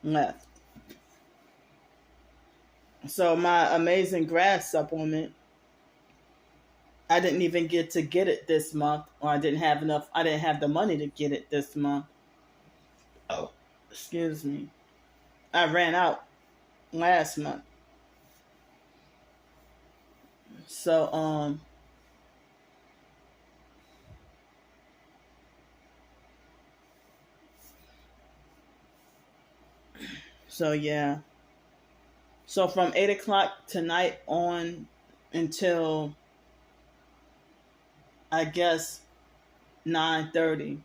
left. So my amazing grad supplement, I didn't even get to get it this month, or I didn't have the money to get it this month. Oh, excuse me. I ran out last month. So yeah. So from 8 o'clock tonight on until I guess 9:30.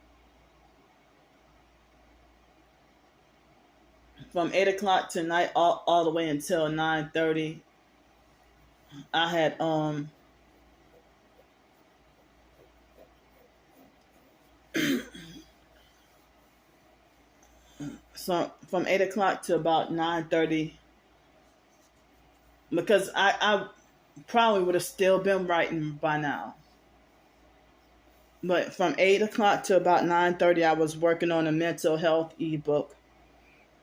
From 8 o'clock tonight all the way until 9:30, I had so from 8 o'clock to about 9:30, because I probably would have still been writing by now. But from 8 o'clock to about 9:30, I was working on a mental health ebook.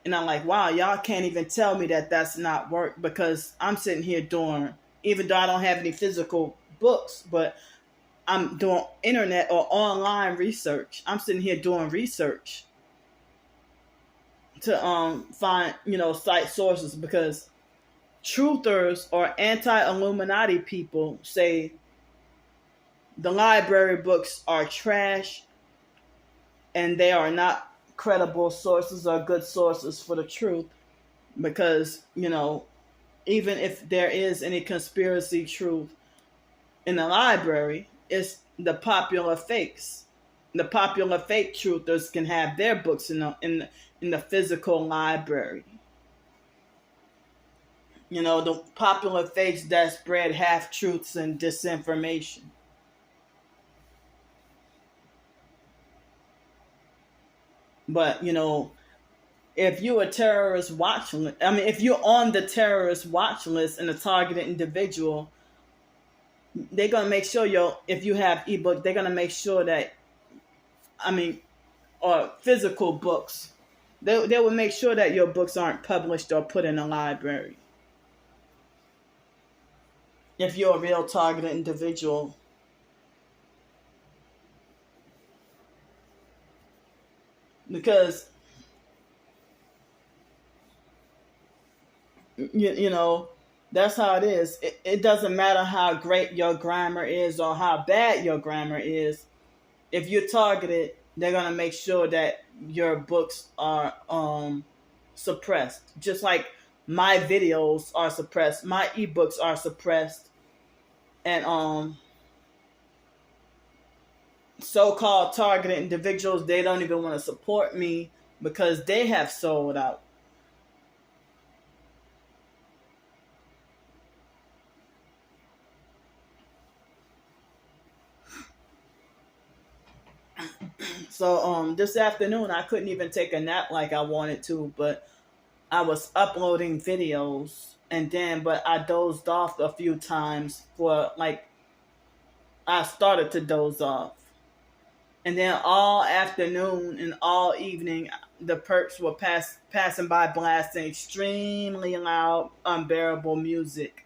And I'm like, wow, y'all can't even tell me that that's not work, because I'm sitting here doing, even though I don't have any physical books, but I'm doing internet or online research. I'm sitting here doing research to find, cite sources, because truthers or anti-Illuminati people say the library books are trash and they are not credible sources or good sources for the truth, because even if there is any conspiracy truth in the library, it's the popular fakes. The popular fake truthers can have their books in the physical library. The popular fakes that spread half truths and disinformation. But if you're a terrorist watch list, if you're on the terrorist watch list and a targeted individual, they're gonna make sure if you have ebook, they're gonna make sure that, or physical books, they will make sure that your books aren't published or put in a library. If you're a real targeted individual. because you know that's how it is. It doesn't matter how great your grammar is or how bad your grammar is. If you're targeted, they're gonna make sure that your books are suppressed. Just like my videos are suppressed, my ebooks are suppressed, and so-called targeted individuals, they don't even want to support me because they have sold out. So this afternoon I couldn't even take a nap like I wanted to, but I was uploading videos, and then but I dozed off a few times for like I started to doze off. And then all afternoon and all evening, the perps were passing by blasting extremely loud, unbearable music.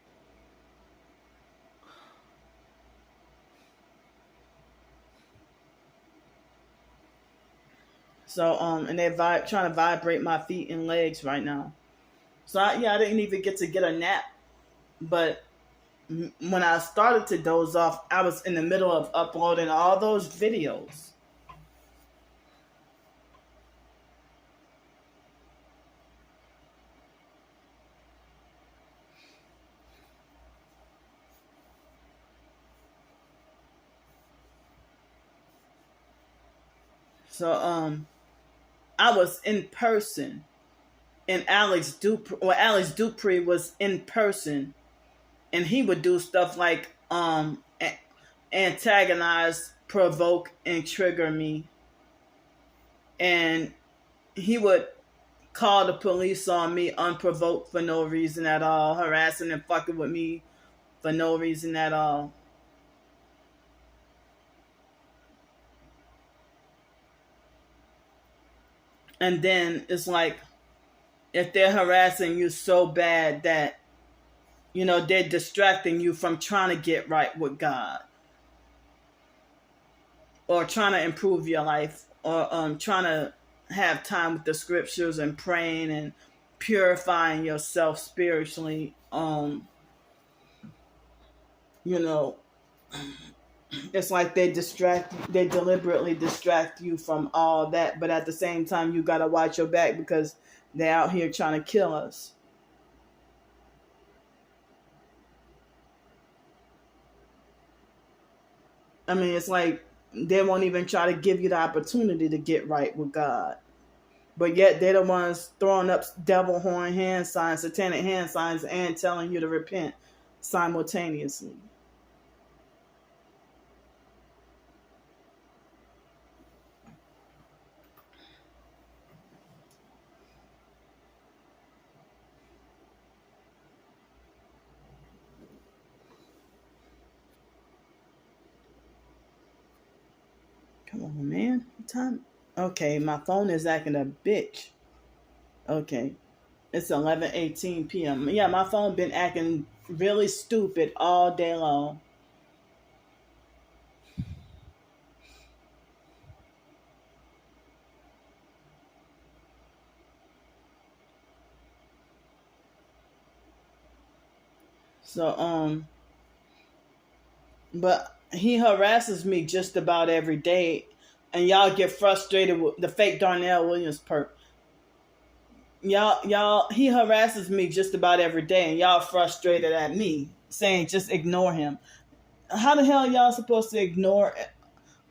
So, and they're trying to vibrate my feet and legs right now. So, I didn't even get to get a nap. But when I started to doze off, I was in the middle of uploading all those videos. So, I was in person, and Alex Dupree was in person, and he would do stuff like antagonize, provoke, and trigger me, and he would call the police on me unprovoked for no reason at all, harassing and fucking with me for no reason at all. And then it's like, if they're harassing you so bad that, they're distracting you from trying to get right with God, or trying to improve your life, or trying to have time with the scriptures and praying and purifying yourself spiritually, you know, it's like they deliberately distract you from all that, but at the same time you gotta watch your back because they're out here trying to kill us. I mean, it's like they won't even try to give you the opportunity to get right with God, but yet they're the ones throwing up devil horn hand signs, satanic hand signs, and telling you to repent simultaneously. Come on, man. What time? Okay, my phone is acting a bitch. Okay. It's 11:18 p.m. Yeah, my phone been acting really stupid all day long. So but he harasses me just about every day, and y'all get frustrated with the fake Darnell Williams perp. He harasses me just about every day, and y'all frustrated at me, saying just ignore him. How the hell y'all supposed to ignore?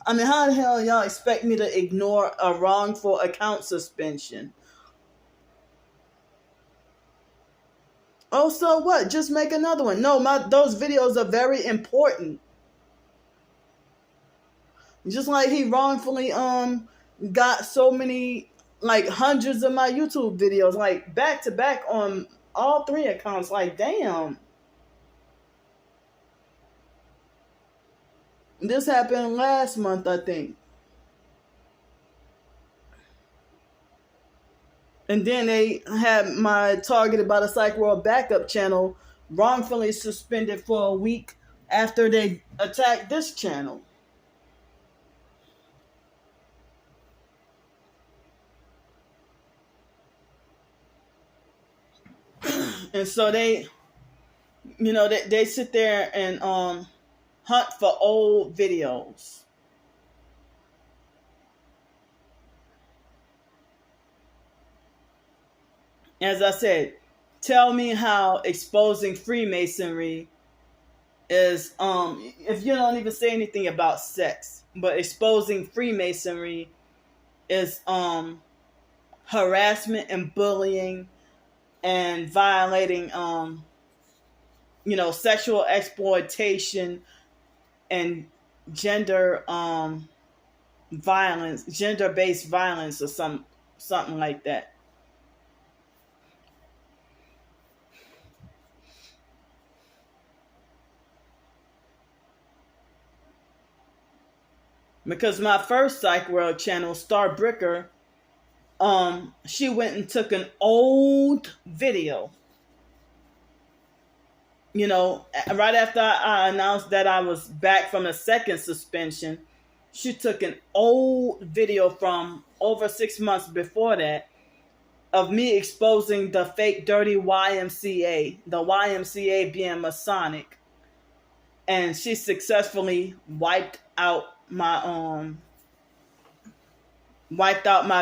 I mean, how the hell y'all expect me to ignore a wrongful account suspension? Oh, so what? Just make another one. No, those videos are very important. Just like he wrongfully got so many, like hundreds of my YouTube videos, like back to back on all three accounts. Like, damn. This happened last month, I think. And then they had my Targeted by the Psych World backup channel wrongfully suspended for a week after they attacked this channel. And so they sit there and hunt for old videos. As I said, tell me how exposing Freemasonry is, if you don't even say anything about sex, but exposing Freemasonry is harassment and bullying and violating sexual exploitation and gender violence, gender-based violence, or something like that. Because my first PsychWorld channel, Star Bricker, she went and took an old video. Right after I announced that I was back from a second suspension, she took an old video from over 6 months before that of me exposing the fake dirty YMCA, the YMCA being Masonic. And she successfully wiped out my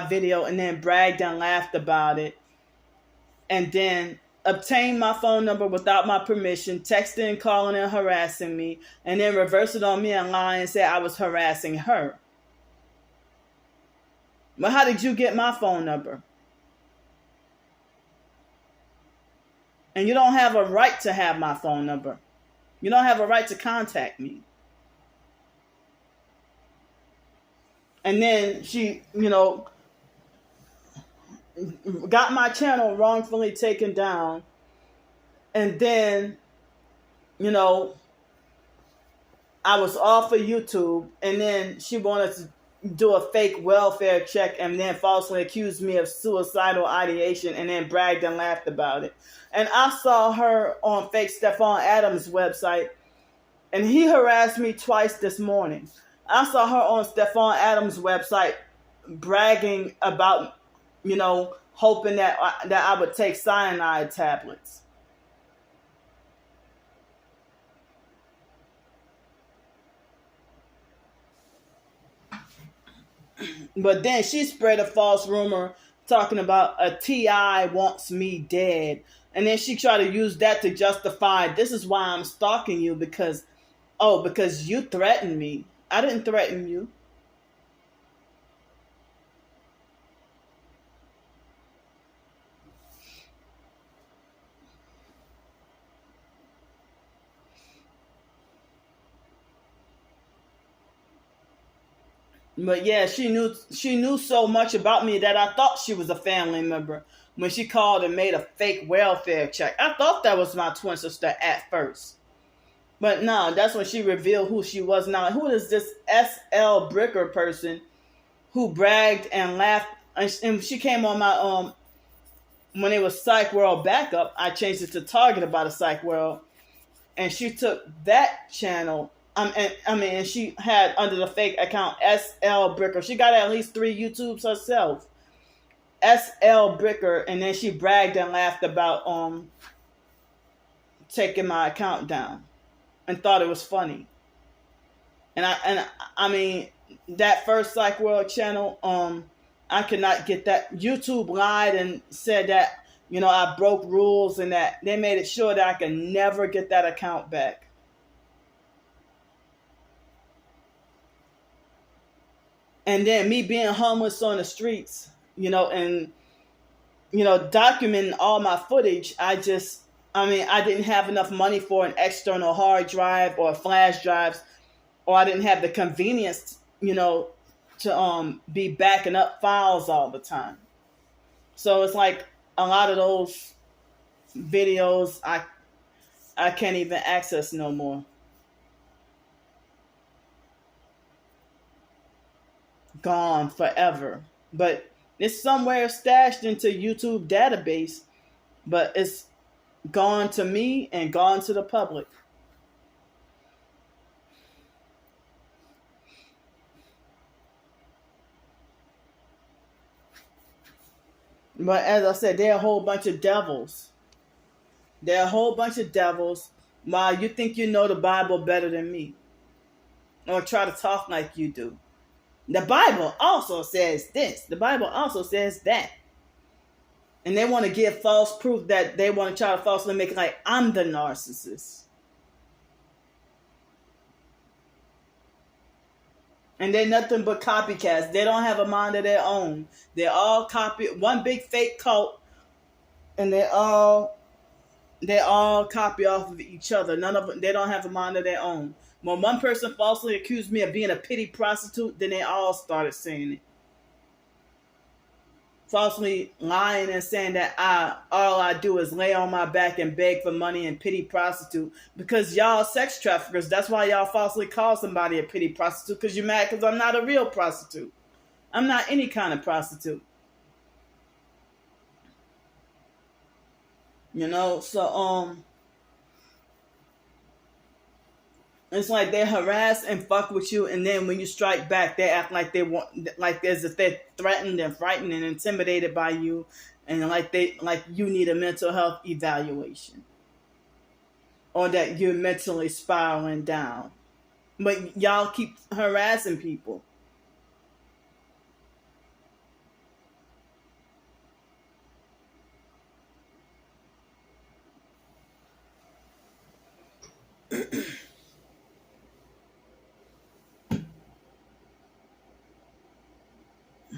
video and then bragged and laughed about it. And then obtained my phone number without my permission, texting, calling, and harassing me, and then reversed it on me and lying and said I was harassing her. But how did you get my phone number? And you don't have a right to have my phone number. You don't have a right to contact me. And then she, got my channel wrongfully taken down. And then, I was off of YouTube. And then she wanted to do a fake welfare check and then falsely accused me of suicidal ideation and then bragged and laughed about it. And I saw her on fake Stephon Adams' website, and he harassed me twice this morning. I saw her on Stephon Adams' website bragging about, hoping that I would take cyanide tablets. But then she spread a false rumor talking about a TI wants me dead. And then she tried to use that to justify, this is why I'm stalking you, because you threatened me. I didn't threaten you. But yeah, she knew so much about me that I thought she was a family member when she called and made a fake welfare check. I thought that was my twin sister at first. But no, that's when she revealed who she was. Now, who is this SL Bricker person who bragged and laughed? And she came on my, when it was Psych World Backup, I changed it to Target About a Psych World. And she took that channel, and she had under the fake account SL Bricker. She got at least 3 YouTubes herself. SL Bricker, and then she bragged and laughed about taking my account down and thought it was funny. And I mean that first Psych World channel, I could not get that. YouTube lied and said that, I broke rules and that they made it sure that I could never get that account back. And then me being homeless on the streets, and, documenting all my footage, I didn't have enough money for an external hard drive or flash drives, or I didn't have the convenience, to be backing up files all the time. So it's like a lot of those videos I can't even access no more. Gone forever. But it's somewhere stashed into YouTube database, but it's gone to me and gone to the public. But as I said, they're a whole bunch of devils. They're a whole bunch of devils. While you think you know the Bible better than me, or try to talk like you do. The Bible also says this. The Bible also says that. And they want to give false proof, that they want to try to falsely make it like I'm the narcissist. And they're nothing but copycats. They don't have a mind of their own. They're all one big fake cult, and they all copy off of each other. None of them, they don't have a mind of their own. When one person falsely accused me of being a pity prostitute, then they all started saying it. Falsely lying and saying that all I do is lay on my back and beg for money and pity prostitute, because y'all sex traffickers. That's why y'all falsely call somebody a pity prostitute, because you're mad because I'm not a real prostitute. I'm not any kind of prostitute. So it's like they harass and fuck with you, and then when you strike back, they act like they want, like as if they're threatened and frightened and intimidated by you, and like you need a mental health evaluation, or that you're mentally spiraling down. But y'all keep harassing people.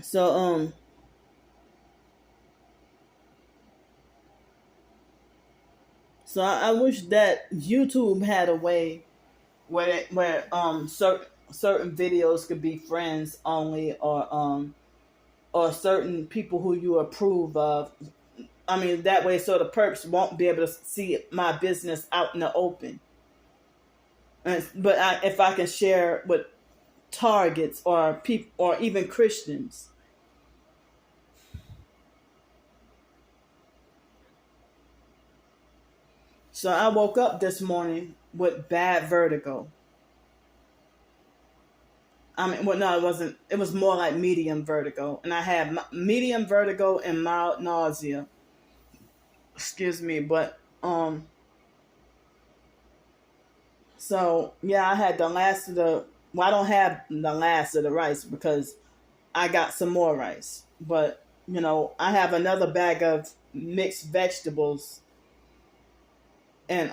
So I wish that YouTube had a way where certain videos could be friends only, or certain people who you approve of. I mean, that way, so the perps won't be able to see my business out in the open. But if I can share with targets or people, or even Christians. So I woke up this morning with bad vertigo. No, it wasn't. It was more like medium vertigo, and I had medium vertigo and mild nausea. Excuse me, but So yeah, I had the last of the. Well, I don't have the last of the rice because I got some more rice. But I have another bag of mixed vegetables, and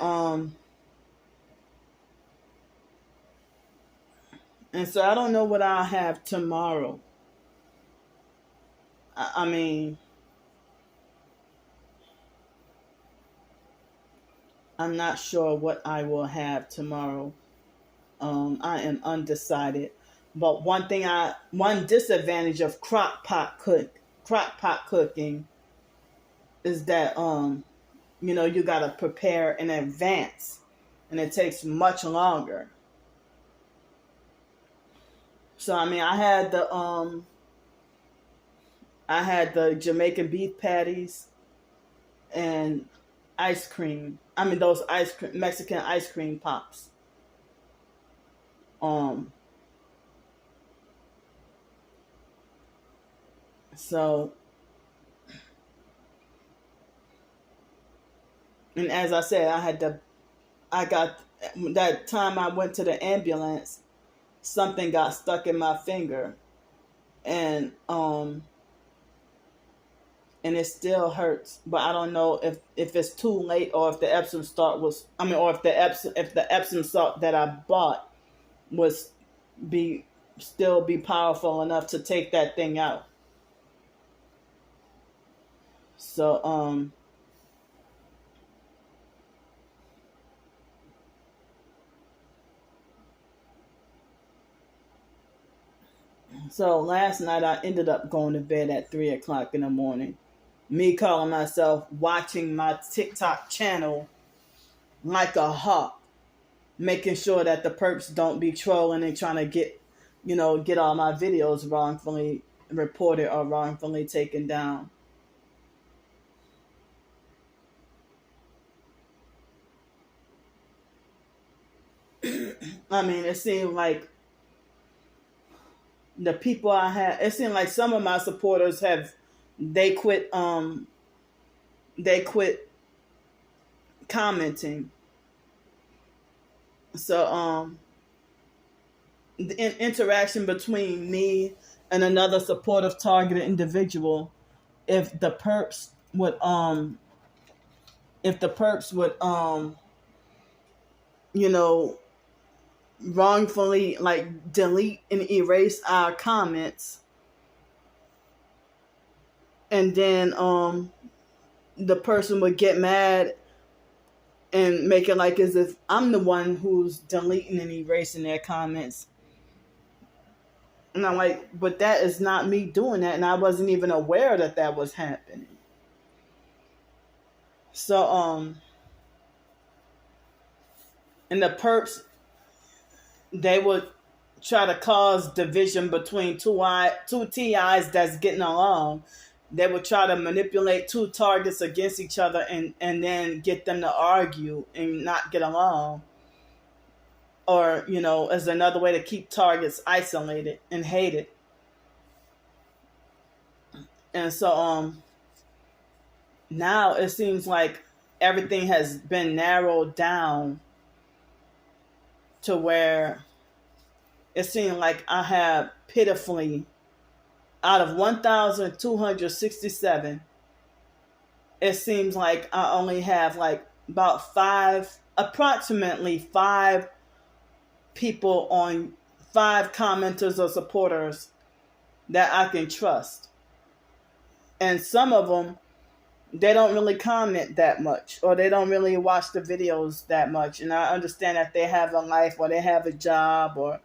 so I don't know what I'll have tomorrow. I mean, I'm not sure what I will have tomorrow. I am undecided. But one disadvantage of crock pot cooking is that you gotta prepare in advance, and it takes much longer. So I mean, I had the Jamaican beef patties and ice cream. I mean, those Mexican ice cream pops. So, and as I said, I got, that time I went to the ambulance, something got stuck in my finger, and it still hurts, but I don't know if it's too late, or if the Epsom salt or if the Epsom salt that I bought was still be powerful enough to take that thing out. So so last night I ended up going to bed at 3:00 in the morning. Me calling myself watching my TikTok channel like a hawk, making sure that the perps don't be trolling and trying to get all my videos wrongfully reported or wrongfully taken down. I mean, it seemed like the people I had, it seemed like some of my supporters they quit commenting. So the interaction between me and another supportive targeted individual, if the perps would you know, wrongfully like delete and erase our comments, and then the person would get mad and make it like as if I'm the one who's deleting and erasing their comments. And I'm like, but that is not me doing that, and I wasn't even aware that that was happening. So and the perps, they would try to cause division between two TIs that's getting along. They would try to manipulate two targets against each other and then get them to argue and not get along. Or, you know, as another way to keep targets isolated and hated. And so now it seems like everything has been narrowed down to where it seemed like I have pitifully, out of 1,267, it seems like I only have like about approximately five people on 5 commenters or supporters that I can trust. And some of them, they don't really comment that much, or they don't really watch the videos that much. And I understand that they have a life, or they have a job, or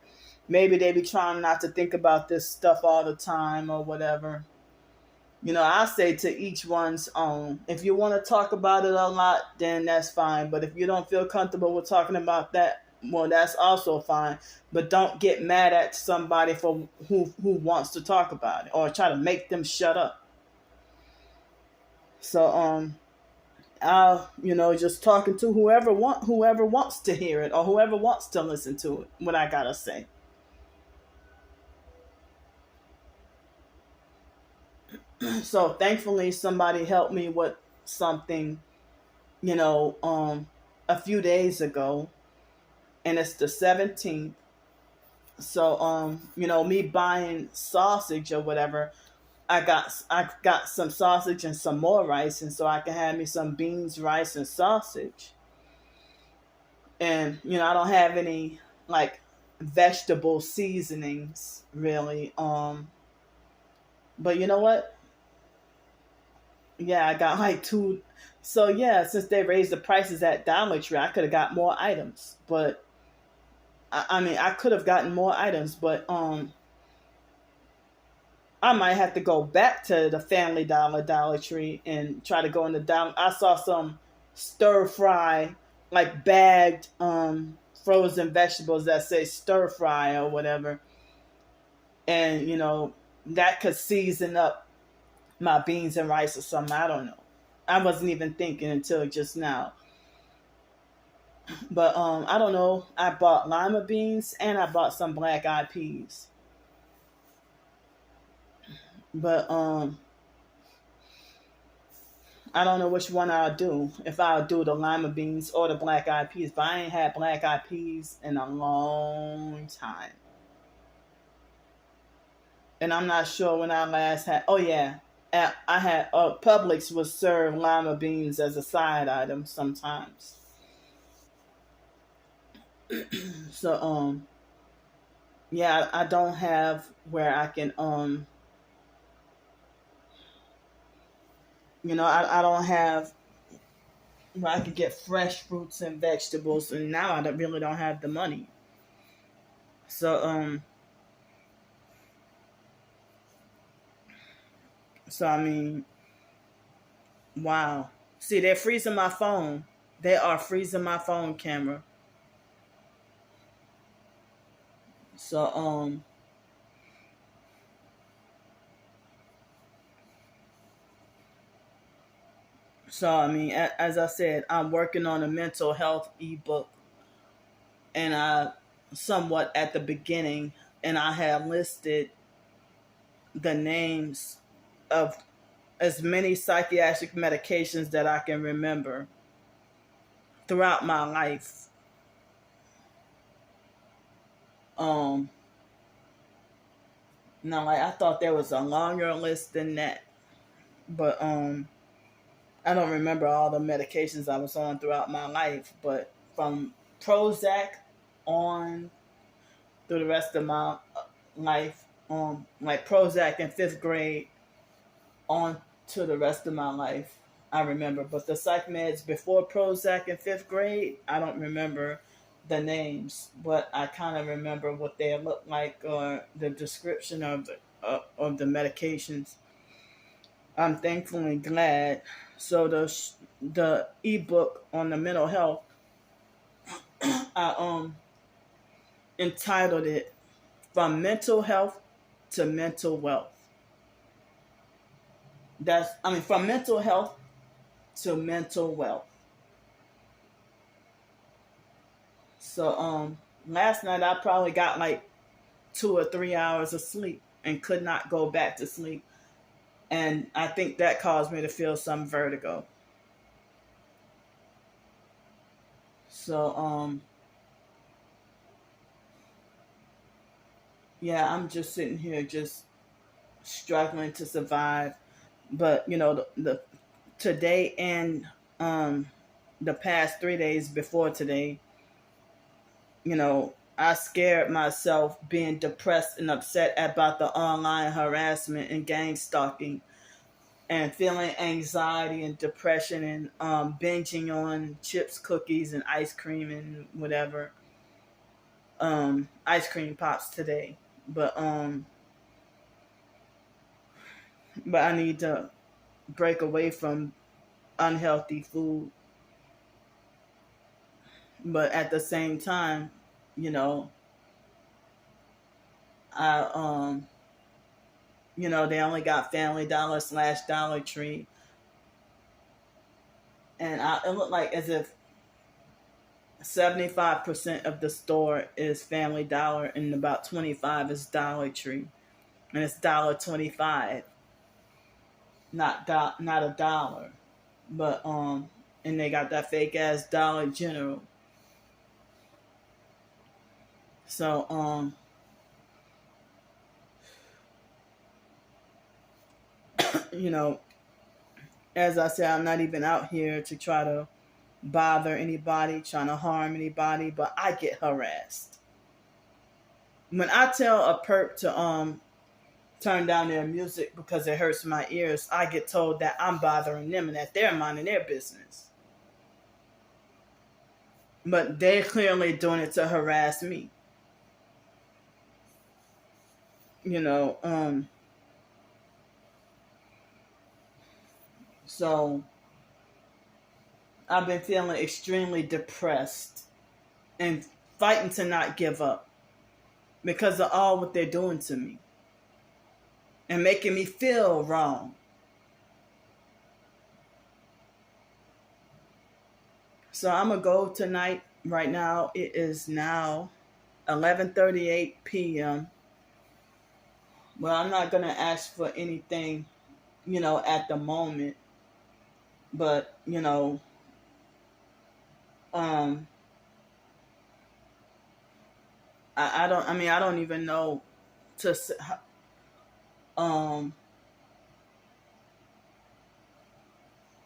maybe they be trying not to think about this stuff all the time or whatever. You know, I say to each one's own. If you want to talk about it a lot, then that's fine. But if you don't feel comfortable with talking about that, well, that's also fine. But don't get mad at somebody for who wants to talk about it, or try to make them shut up. So I'll, you know, just talking to whoever wants to hear it, or whoever wants to listen to it, what I gotta say. So thankfully somebody helped me with something, you know, a few days ago, and it's the 17th. So you know, me buying sausage or whatever, I got some sausage and some more rice, and so I can have me some beans, rice, and sausage. And you know, I don't have any like vegetable seasonings really. But you know what? Yeah, I got like 2. So yeah, since they raised the prices at Dollar Tree, I could have got more items. But I mean, I could have gotten more items, but I might have to go back to the Family Dollar Tree and try to go in the Dollar. I saw some stir fry, like bagged frozen vegetables that say stir fry or whatever, and you know, that could season up my beans and rice or something. I don't know. I wasn't even thinking until just now. But I don't know. I bought lima beans and I bought some black eyed peas. But I don't know which one I'll do. If I'll do the lima beans or the black eyed peas. But I ain't had black eyed peas in a long time. And I'm not sure when I last had. Oh yeah, I had Publix would serve lima beans as a side item sometimes. So yeah, I don't have where I can you know, I don't have where I could get fresh fruits and vegetables, and now I really don't have the money. So so I mean, wow. See, they're freezing my phone. They are freezing my phone camera. So so I mean, as I said, I'm working on a mental health ebook, and I somewhat at the beginning, and I have listed the names of as many psychiatric medications that I can remember. throughout my life. Now, like, I thought there was a longer list than that, but I don't remember all the medications I was on throughout my life. But from Prozac on through the rest of my life, like Prozac in 5th grade on to the rest of my life, I remember. But the psych meds before Prozac in 5th grade, I don't remember the names, but I kind of remember what they look like or the description of the medications. I'm thankfully glad. So the ebook on the mental health, I entitled it "From Mental Health to Mental Wealth." From mental health to mental wealth. So last night I probably got like 2 or 3 hours of sleep and could not go back to sleep. And I think that caused me to feel some vertigo. So yeah, I'm just sitting here just struggling to survive. But the today and the past 3 days before today, I scared myself being depressed and upset about the online harassment and gang stalking, and feeling anxiety and depression, and binging on chips, cookies, and ice cream and whatever. Ice cream pops today, but I need to break away from unhealthy food. But at the same time, I they only got Family Dollar / Dollar Tree, and it looked like as if 75% of the store is Family Dollar and about 25 is Dollar Tree, and it's $1.25, not a dollar, but and they got that fake ass Dollar General. So as I said, I'm not even out here to try to bother anybody, trying to harm anybody, but I get harassed. When I tell a perp to turn down their music because it hurts my ears, I get told that I'm bothering them and that they're minding their business. But they're clearly doing it to harass me. So I've been feeling extremely depressed and fighting to not give up because of all what they're doing to me and making me feel wrong. So I'm going to go tonight. Right now, it is now 11:38 p.m. Well, I'm not going to ask for anything, at the moment. But, I don't even know to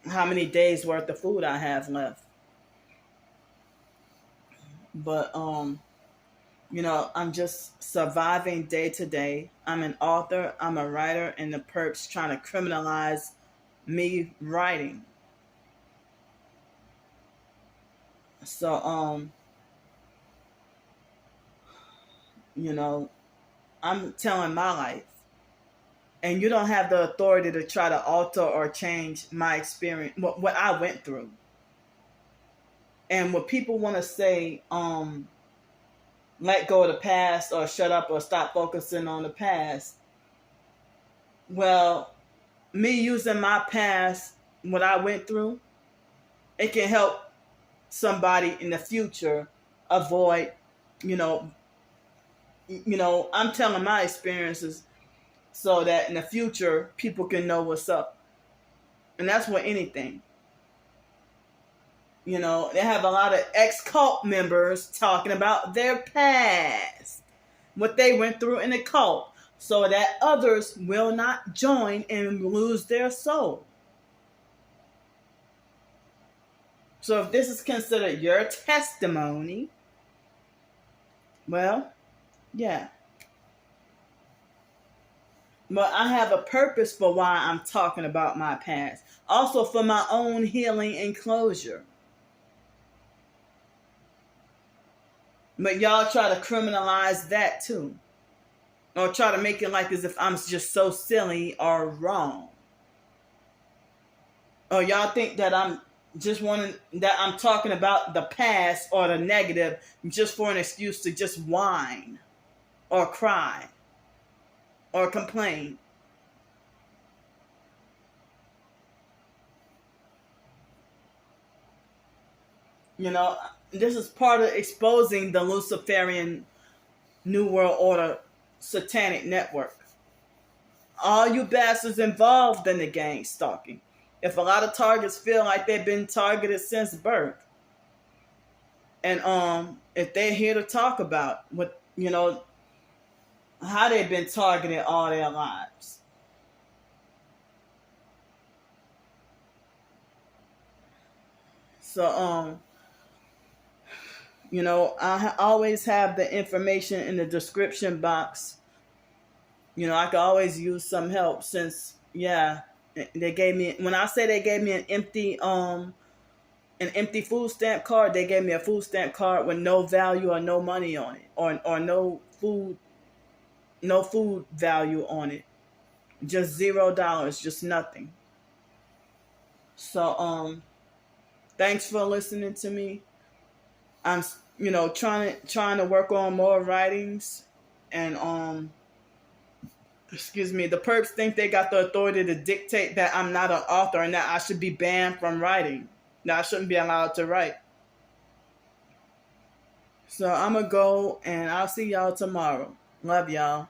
how many days worth of food I have left. But I'm just surviving day to day. I'm an author, I'm a writer, and the perps trying to criminalize me writing. So I'm telling my life. And you don't have the authority to try to alter or change my experience, what I went through. And what people want to say, let go of the past or shut up or stop focusing on the past. Well, me using my past, what I went through, it can help somebody in the future avoid, I'm telling my experiences so that in the future people can know what's up. And that's with anything. You know, they have a lot of ex-cult members talking about their past, what they went through in the cult, so that others will not join and lose their soul. So if this is considered your testimony, well, yeah. But I have a purpose for why I'm talking about my past. Also for my own healing and closure. But y'all try to criminalize that too. Or try to make it like as if I'm just so silly or wrong. Or y'all think that I'm talking about the past or the negative just for an excuse to just whine or cry or complain. You know, this is part of exposing the Luciferian New World Order satanic network. All you bastards involved in the gang stalking. If a lot of targets feel like they've been targeted since birth, and if they're here to talk about what, you know, how they've been targeted all their lives. So you know, I always have the information in the description box. You know, I could always use some help since, yeah, they gave me, when I say they gave me an empty food stamp card, they gave me a food stamp card with no value or no money on it, or no food value on it. Just $0, just nothing. So thanks for listening to me. I'm, you know, trying to work on more writings, and excuse me, the perps think they got the authority to dictate that I'm not an author and that I should be banned from writing. That I shouldn't be allowed to write. So I'm gonna go, and I'll see y'all tomorrow. Love y'all.